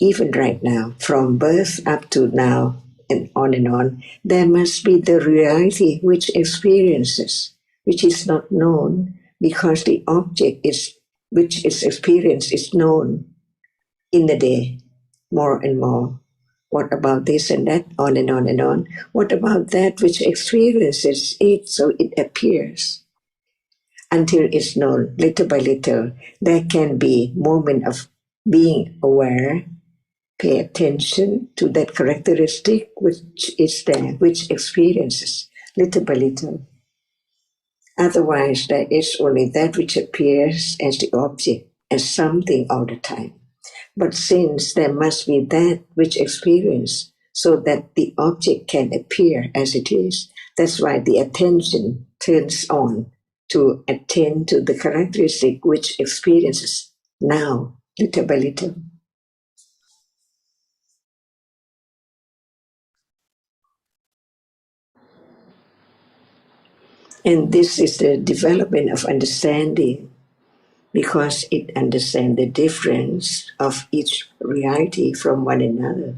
Speaker 5: even right now, from birth up to now, and on, there must be the reality which experiences, which is not known, because the object is which is experienced is known in the day, more and more. What about this and that? On and on and on. What about that which experiences it so it appears? Until it's known, little by little, there can be moment of being aware, pay attention to that characteristic which is there, which experiences, little by little. Otherwise, there is only that which appears as the object, as something all the time. But since there must be that which experience so that the object can appear as it is, that's why the attention turns on to attend to the characteristic which experiences now, little by little. And this is the development of understanding because it understands the difference of each reality from one another.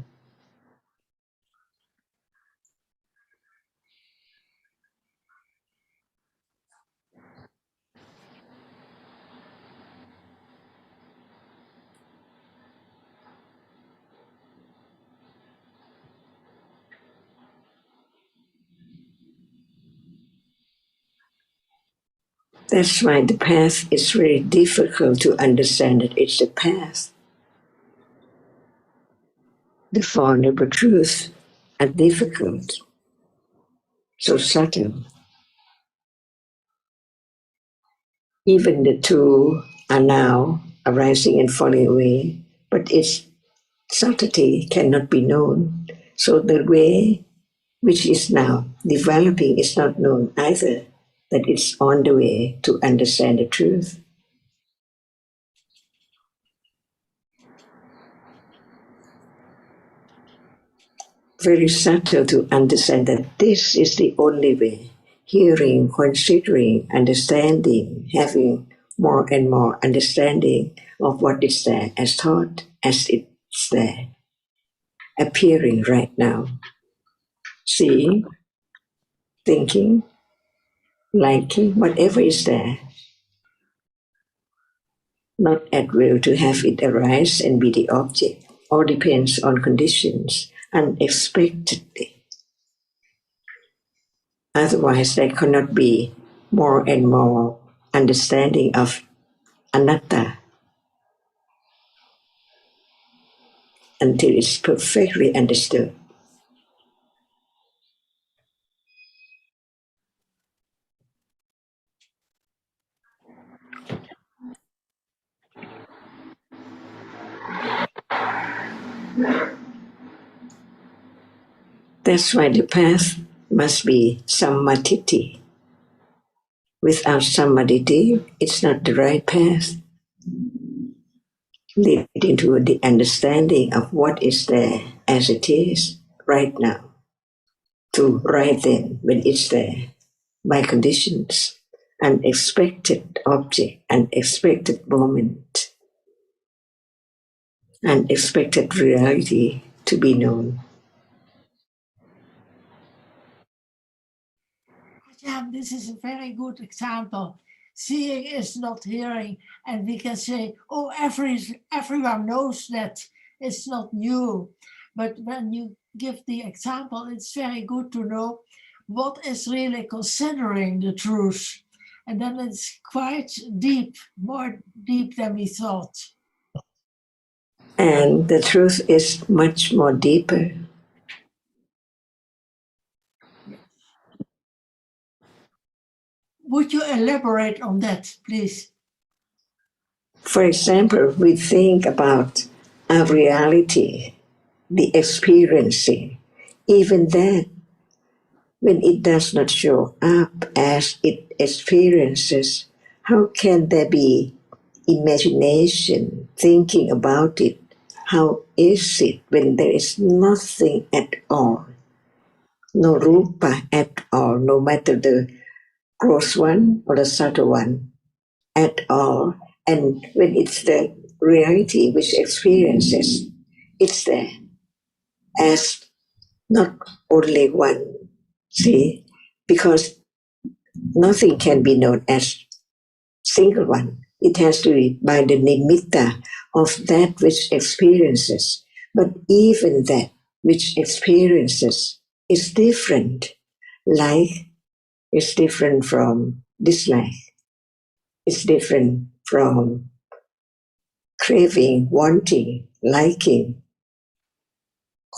Speaker 5: That's why the path is very difficult to understand that it's a path. The Four Noble Truths are difficult, so subtle. Even the two are now arising and falling away, but its subtlety cannot be known. So the way which is now developing is not known either, that it's on the way to understand the truth. Very subtle to understand that this is the only way. Hearing, considering, understanding, having more and more understanding of what is there as thought, as it's there, appearing right now. Seeing, thinking, liking, whatever is there. Not at will to have it arise and be the object. All depends on conditions, unexpectedly. Otherwise, there cannot be more and more understanding of anatta until it's perfectly understood. That's why the path must be sammaditthi. Without sammaditthi, it's not the right path. Leading to the understanding of what is there as it is right now. To right then, when it's there, by conditions, unexpected object, unexpected moment, unexpected reality to be known.
Speaker 2: Yeah, this is a very good example. Seeing is not hearing, and we can say, oh, everyone knows that it's not new. But when you give the example, it's very good to know what is really considering the truth. And then it's quite deep, more deep than we thought.
Speaker 5: And the truth is much more deeper.
Speaker 2: Would you elaborate on that, please?
Speaker 5: For example, we think about our reality, the experiencing, even that, when it does not show up as it experiences, how can there be imagination, thinking about it? How is it when there is nothing at all? No rupa at all, no matter the gross one or the subtle one at all. And when it's the reality which experiences, it's there as not only one. See? Because nothing can be known as single one. It has to be by the nimitta of that which experiences. But even that which experiences is different. Like is different from dislike. It's different from craving, wanting, liking,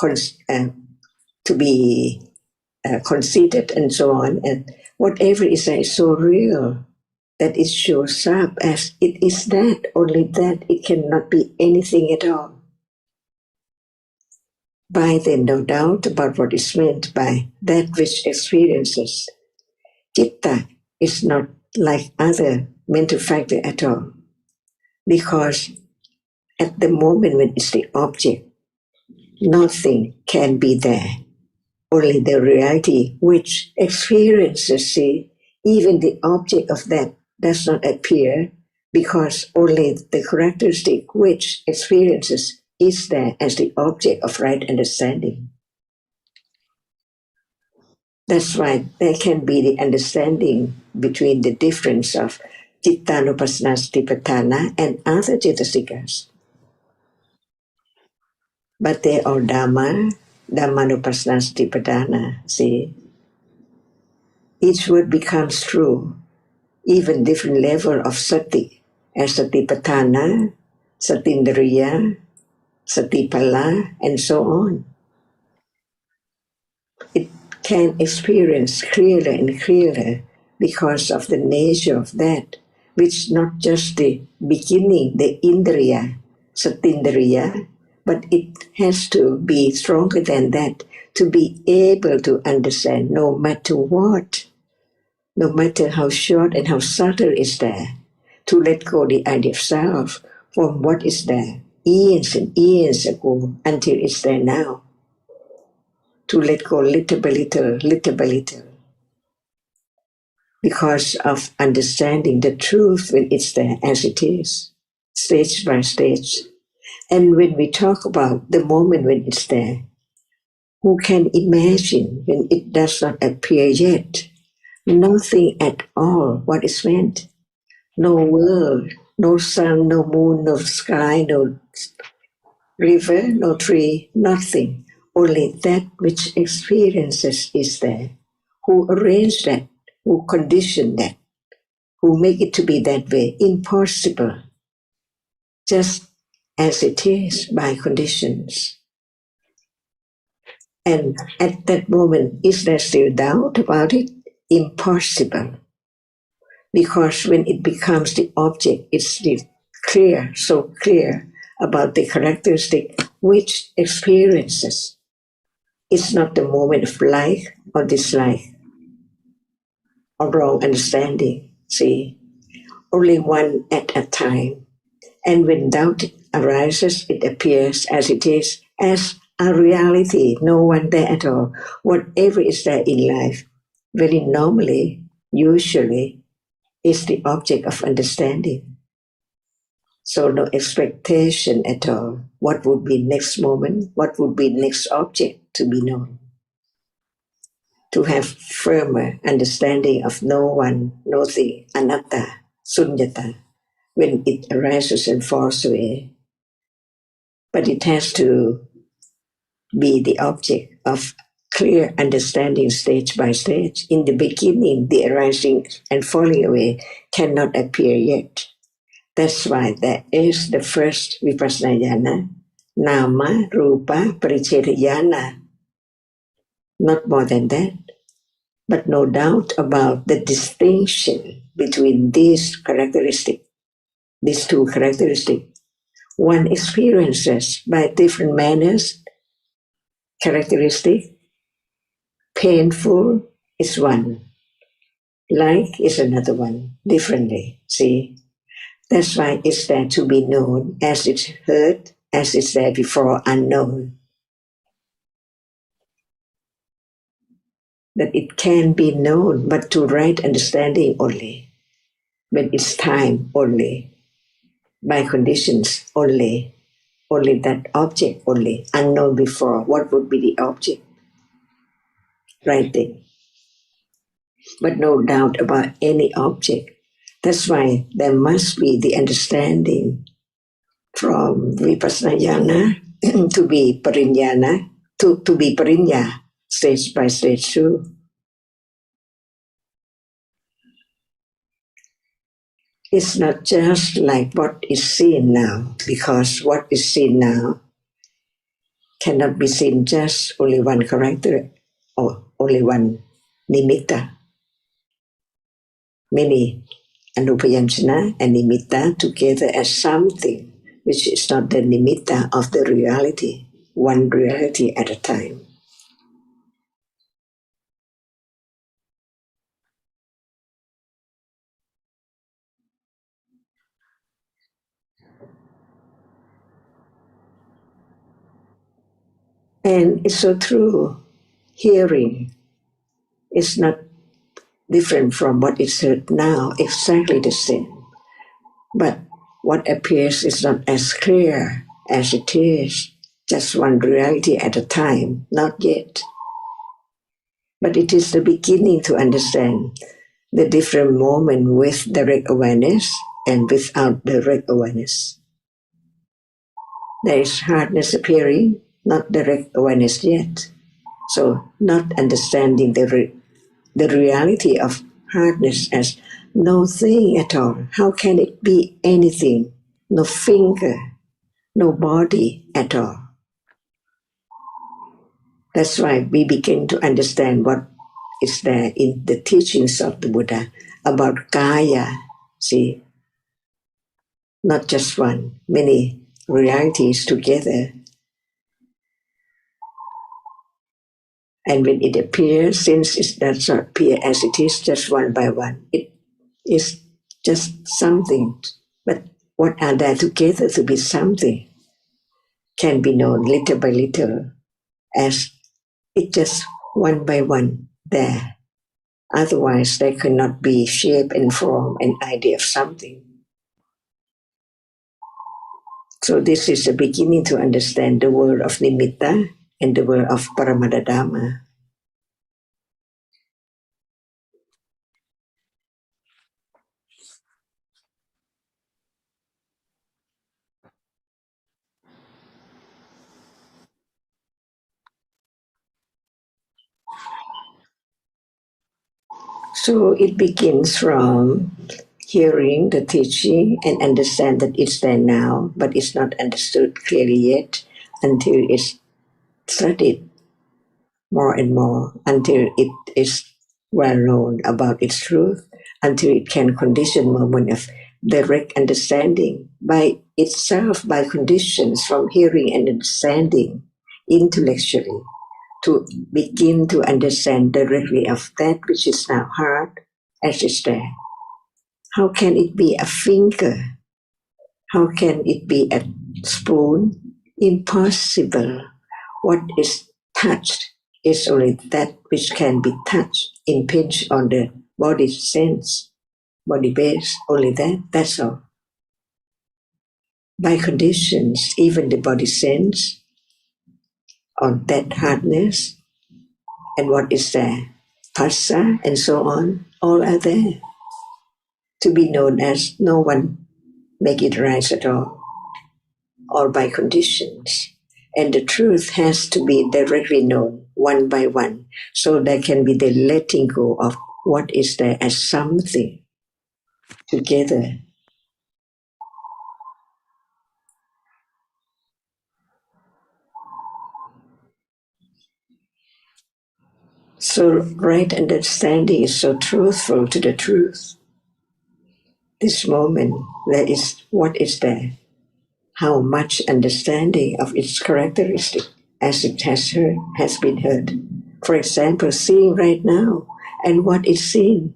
Speaker 5: to be conceited and so on. And whatever is there is so real that it shows up as it is that, only that, it cannot be anything at all. By then, no doubt about what is meant by that which experiences. Citta is not like other mental factor at all. Because at the moment when it's the object, nothing can be there. Only the reality which experiences, see, even the object of that does not appear, because only the characteristic which experiences is there as the object of right understanding. That's why there can be the understanding between the difference of Cittanupassana Satipatthana and other Citasikas. But they are Dhamma, Dhammanupassana Satipatthana. See, each word becomes true, even different level of sati, as Satipatthana, Satindriya, Satipala, and so on. It can experience clearer and clearer because of the nature of that, which not just the beginning, the indriya, Satindriya, but it has to be stronger than that to be able to understand no matter what, no matter how short and how subtle is there, to let go the idea of self from what is there years and years ago until it's there now. To let go little by little, little by little, because of understanding the truth when it's there as it is, stage by stage. And when we talk about the moment when it's there, who can imagine when it does not appear yet? Nothing at all what is meant. No world, no sun, no moon, no sky, no river, no tree, nothing. Only that which experiences is there. Who arranged that? Who conditioned that? Who make it to be that way? Impossible. Just as it is by conditions. And at that moment, is there still doubt about it? Impossible. Because when it becomes the object, it's still clear, so clear about the characteristic which experiences. It's not the moment of like or dislike or wrong understanding. See, only one at a time. And when doubt arises, it appears as it is, as a reality, no one there at all. Whatever is there in life, very normally, usually, is the object of understanding. So no expectation at all. What would be next moment? What would be next object to be known? To have firmer understanding of no one, nothing, anatta, sunyata, when it arises and falls away. But it has to be the object of clear understanding stage by stage. In the beginning, the arising and falling away cannot appear yet. That's why there is the first vipassana jhana, nama, rupa, pariccheda jhana. Not more than that. But no doubt about the distinction between these characteristics, these two characteristics. One experiences by different manners, characteristic. Painful is one, like is another one, differently. See, that's why it's there to be known, as it's heard, as it's there before, unknown. That it can be known, but to right understanding only, when it's time only, by conditions only that object only, unknown before. What would be the object? Right thing. But no doubt about any object. That's why there must be the understanding from vipassana jhana to be parinyana, to be parinya, stage by stage too. It's not just like what is seen now, because what is seen now cannot be seen just only one character or only one nimitta. Many anupayanchana and nimitta together as something which is not the nimitta of the reality, one reality at a time. And it's so true. Hearing is not different from what is heard now, exactly the same. But what appears is not as clear as it is, just one reality at a time, not yet. But it is the beginning to understand the different moment with direct awareness and without direct awareness. There is hardness appearing, not direct awareness yet. So not understanding the reality of hardness as no thing at all. How can it be anything? No finger, no body at all. That's why we begin to understand what is there in the teachings of the Buddha about Kaya. See, not just one, many realities together. And when it appears, since it does not appear as it is just one by one, it is just something. But what are there together to be something can be known little by little as it just one by one there. Otherwise, there cannot be shape and form and idea of something. So this is the beginning to understand the world of nimitta and the world of Paramadadhamma. So it begins from hearing the teaching and understand that it's there now, but it's not understood clearly yet until it's studied more and more, until it is well known about its truth, until it can condition moment of direct understanding by itself, by conditions from hearing and understanding intellectually, to begin to understand directly of that which is now hard as is there. How can it be a finger? How can it be a spoon? Impossible. What is touched is only that which can be touched, impinged on the body sense, body base, only that, that's all. By conditions, even the body sense on that hardness and what is there, phassa and so on, all are there. To be known as no one make it right at all by conditions. And the truth has to be directly known one by one. So there can be the letting go of what is there as something together. So right understanding is so truthful to the truth. This moment, there is what is there. How much understanding of its characteristic as it has been heard. For example, seeing right now and what is seen,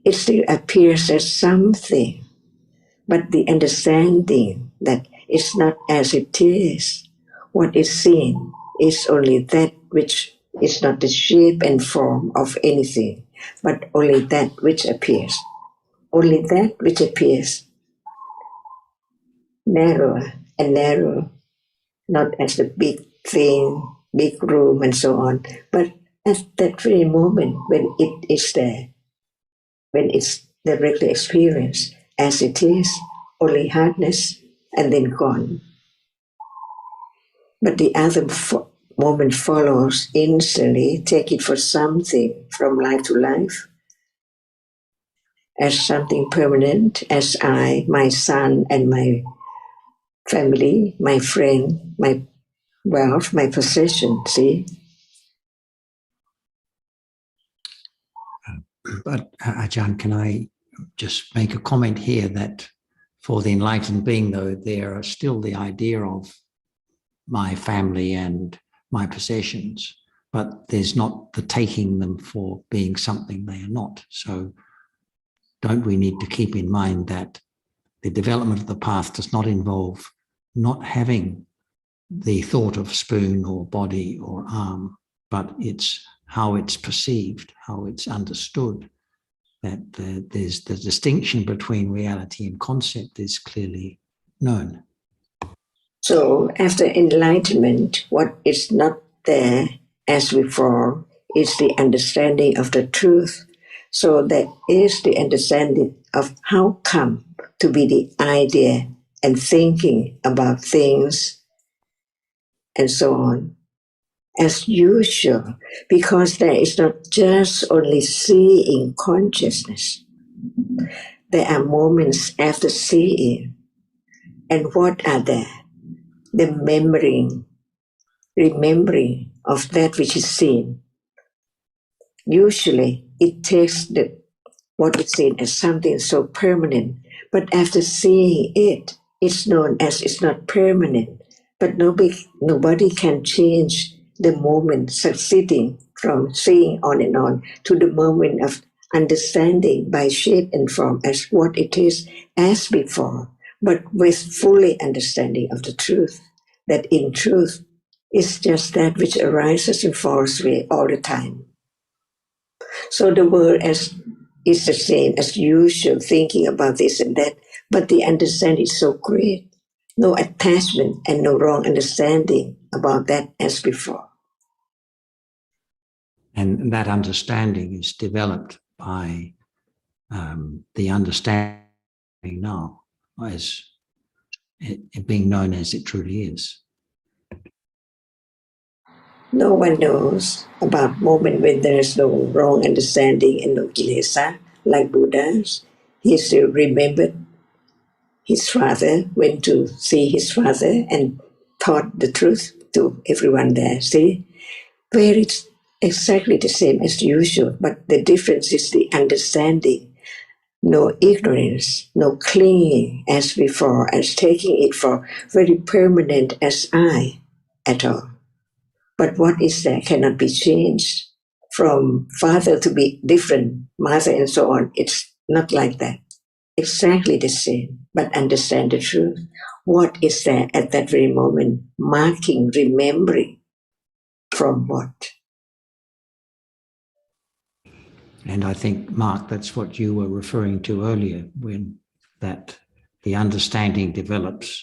Speaker 5: it still appears as something, but the understanding that it's not as it is. What is seen is only that which is not the shape and form of anything, but only that which appears. Only that which appears narrower and narrower, not as the big thing, big room, and so on, but at that very moment when it is there, when it's directly experienced as it is, only hardness and then gone. But the other moment follows instantly, take it for something from life to life, as something permanent, as I, my son, and my family, my friend, my wealth, my possession, see?
Speaker 10: But Ajahn, can I just make a comment here that for the enlightened being, though, there are still the idea of my family and my possessions, but there's not the taking them for being something they are not. So don't we need to keep in mind that the development of the path does not involve not having the thought of spoon or body or arm, but it's how it's perceived, how it's understood. that there's the distinction between reality and concept is clearly known.
Speaker 5: So after enlightenment, what is not there as before is the understanding of the truth. So that is the understanding of how come to be the idea and thinking about things and so on. As usual, because there is not just only seeing consciousness. There are moments after seeing. And what are there? The remembering of that which is seen. Usually it takes what is seen as something so permanent, but after seeing it, it's known as it's not permanent. But nobody can change the moment succeeding from seeing on and on to the moment of understanding by shape and form as what it is as before, but with fully understanding of the truth, that in truth is just that which arises and falls away all the time. So the world is the same as usual, thinking about this and that, but the understanding is so great. No attachment and no wrong understanding about that as before.
Speaker 10: And that understanding is developed by the understanding now as it being known as it truly is.
Speaker 5: No one knows about moment when there is no wrong understanding and no kilesa, like Buddha's. He still remembered his father, went to see his father and taught the truth to everyone there. See, where it's exactly the same as usual, but the difference is the understanding. No ignorance, no clinging as before, as taking it for very permanent as I at all. But what is there cannot be changed. From father to be different, mother and so on, it's not like that. Exactly the same, but understand the truth. What is there at that very moment? Marking, remembering from what?
Speaker 10: And I think, Mark, that's what you were referring to earlier, when that the understanding develops.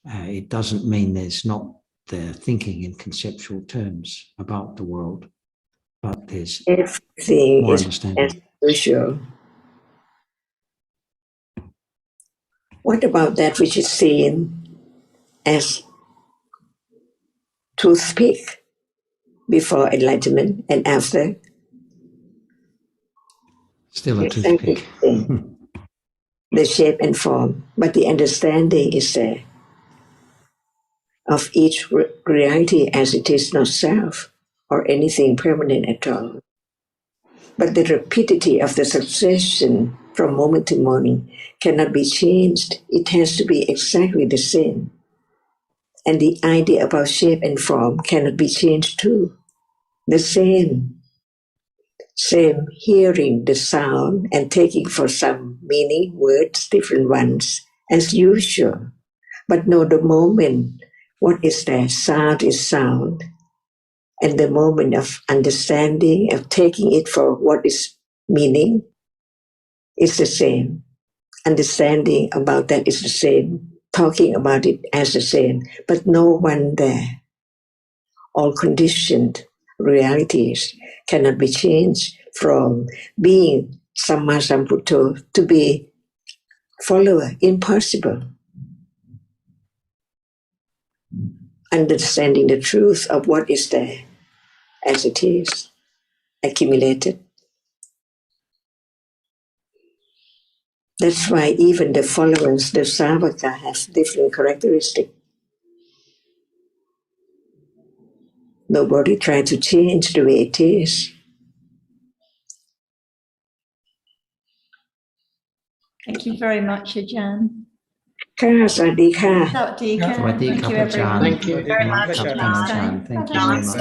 Speaker 10: It doesn't mean there's not the thinking in conceptual terms about the world, but there's
Speaker 5: everything
Speaker 10: more
Speaker 5: is
Speaker 10: understanding.
Speaker 5: as usual. What about that which is seen as toothpick before enlightenment and after?
Speaker 10: Still a toothpick.
Speaker 5: The shape and form, but the understanding is there of each reality as it is not self or anything permanent at all. But the rapidity of the succession from moment to moment cannot be changed. It has to be exactly the same. And the idea about shape and form cannot be changed too. The same hearing the sound and taking for some meaning, words, different ones, as usual. But no, the moment, what is there? Sound is sound. And the moment of understanding, of taking it for what is meaning, is the same. Understanding about that is the same. Talking about it as the same. But no one there. All conditioned realities cannot be changed from being Samma Sambuddho to be follower. Impossible. Understanding the truth of what is there as it is, accumulated. That's why even the followers, the Savaka, have different characteristics. Nobody tried to change the way it is.
Speaker 6: Thank you very much, Ajahn.
Speaker 5: ค่ะ สวัสดีค่ะ
Speaker 6: สวัสดีค่ะ.
Speaker 10: Sawasdee
Speaker 6: Thank
Speaker 10: ka,
Speaker 6: you,
Speaker 10: Ajahn.
Speaker 6: everyone.
Speaker 10: Thank you very much,
Speaker 6: Next
Speaker 10: Ajahn.
Speaker 6: time.
Speaker 10: Thank you
Speaker 6: Bye-bye.
Speaker 10: very much.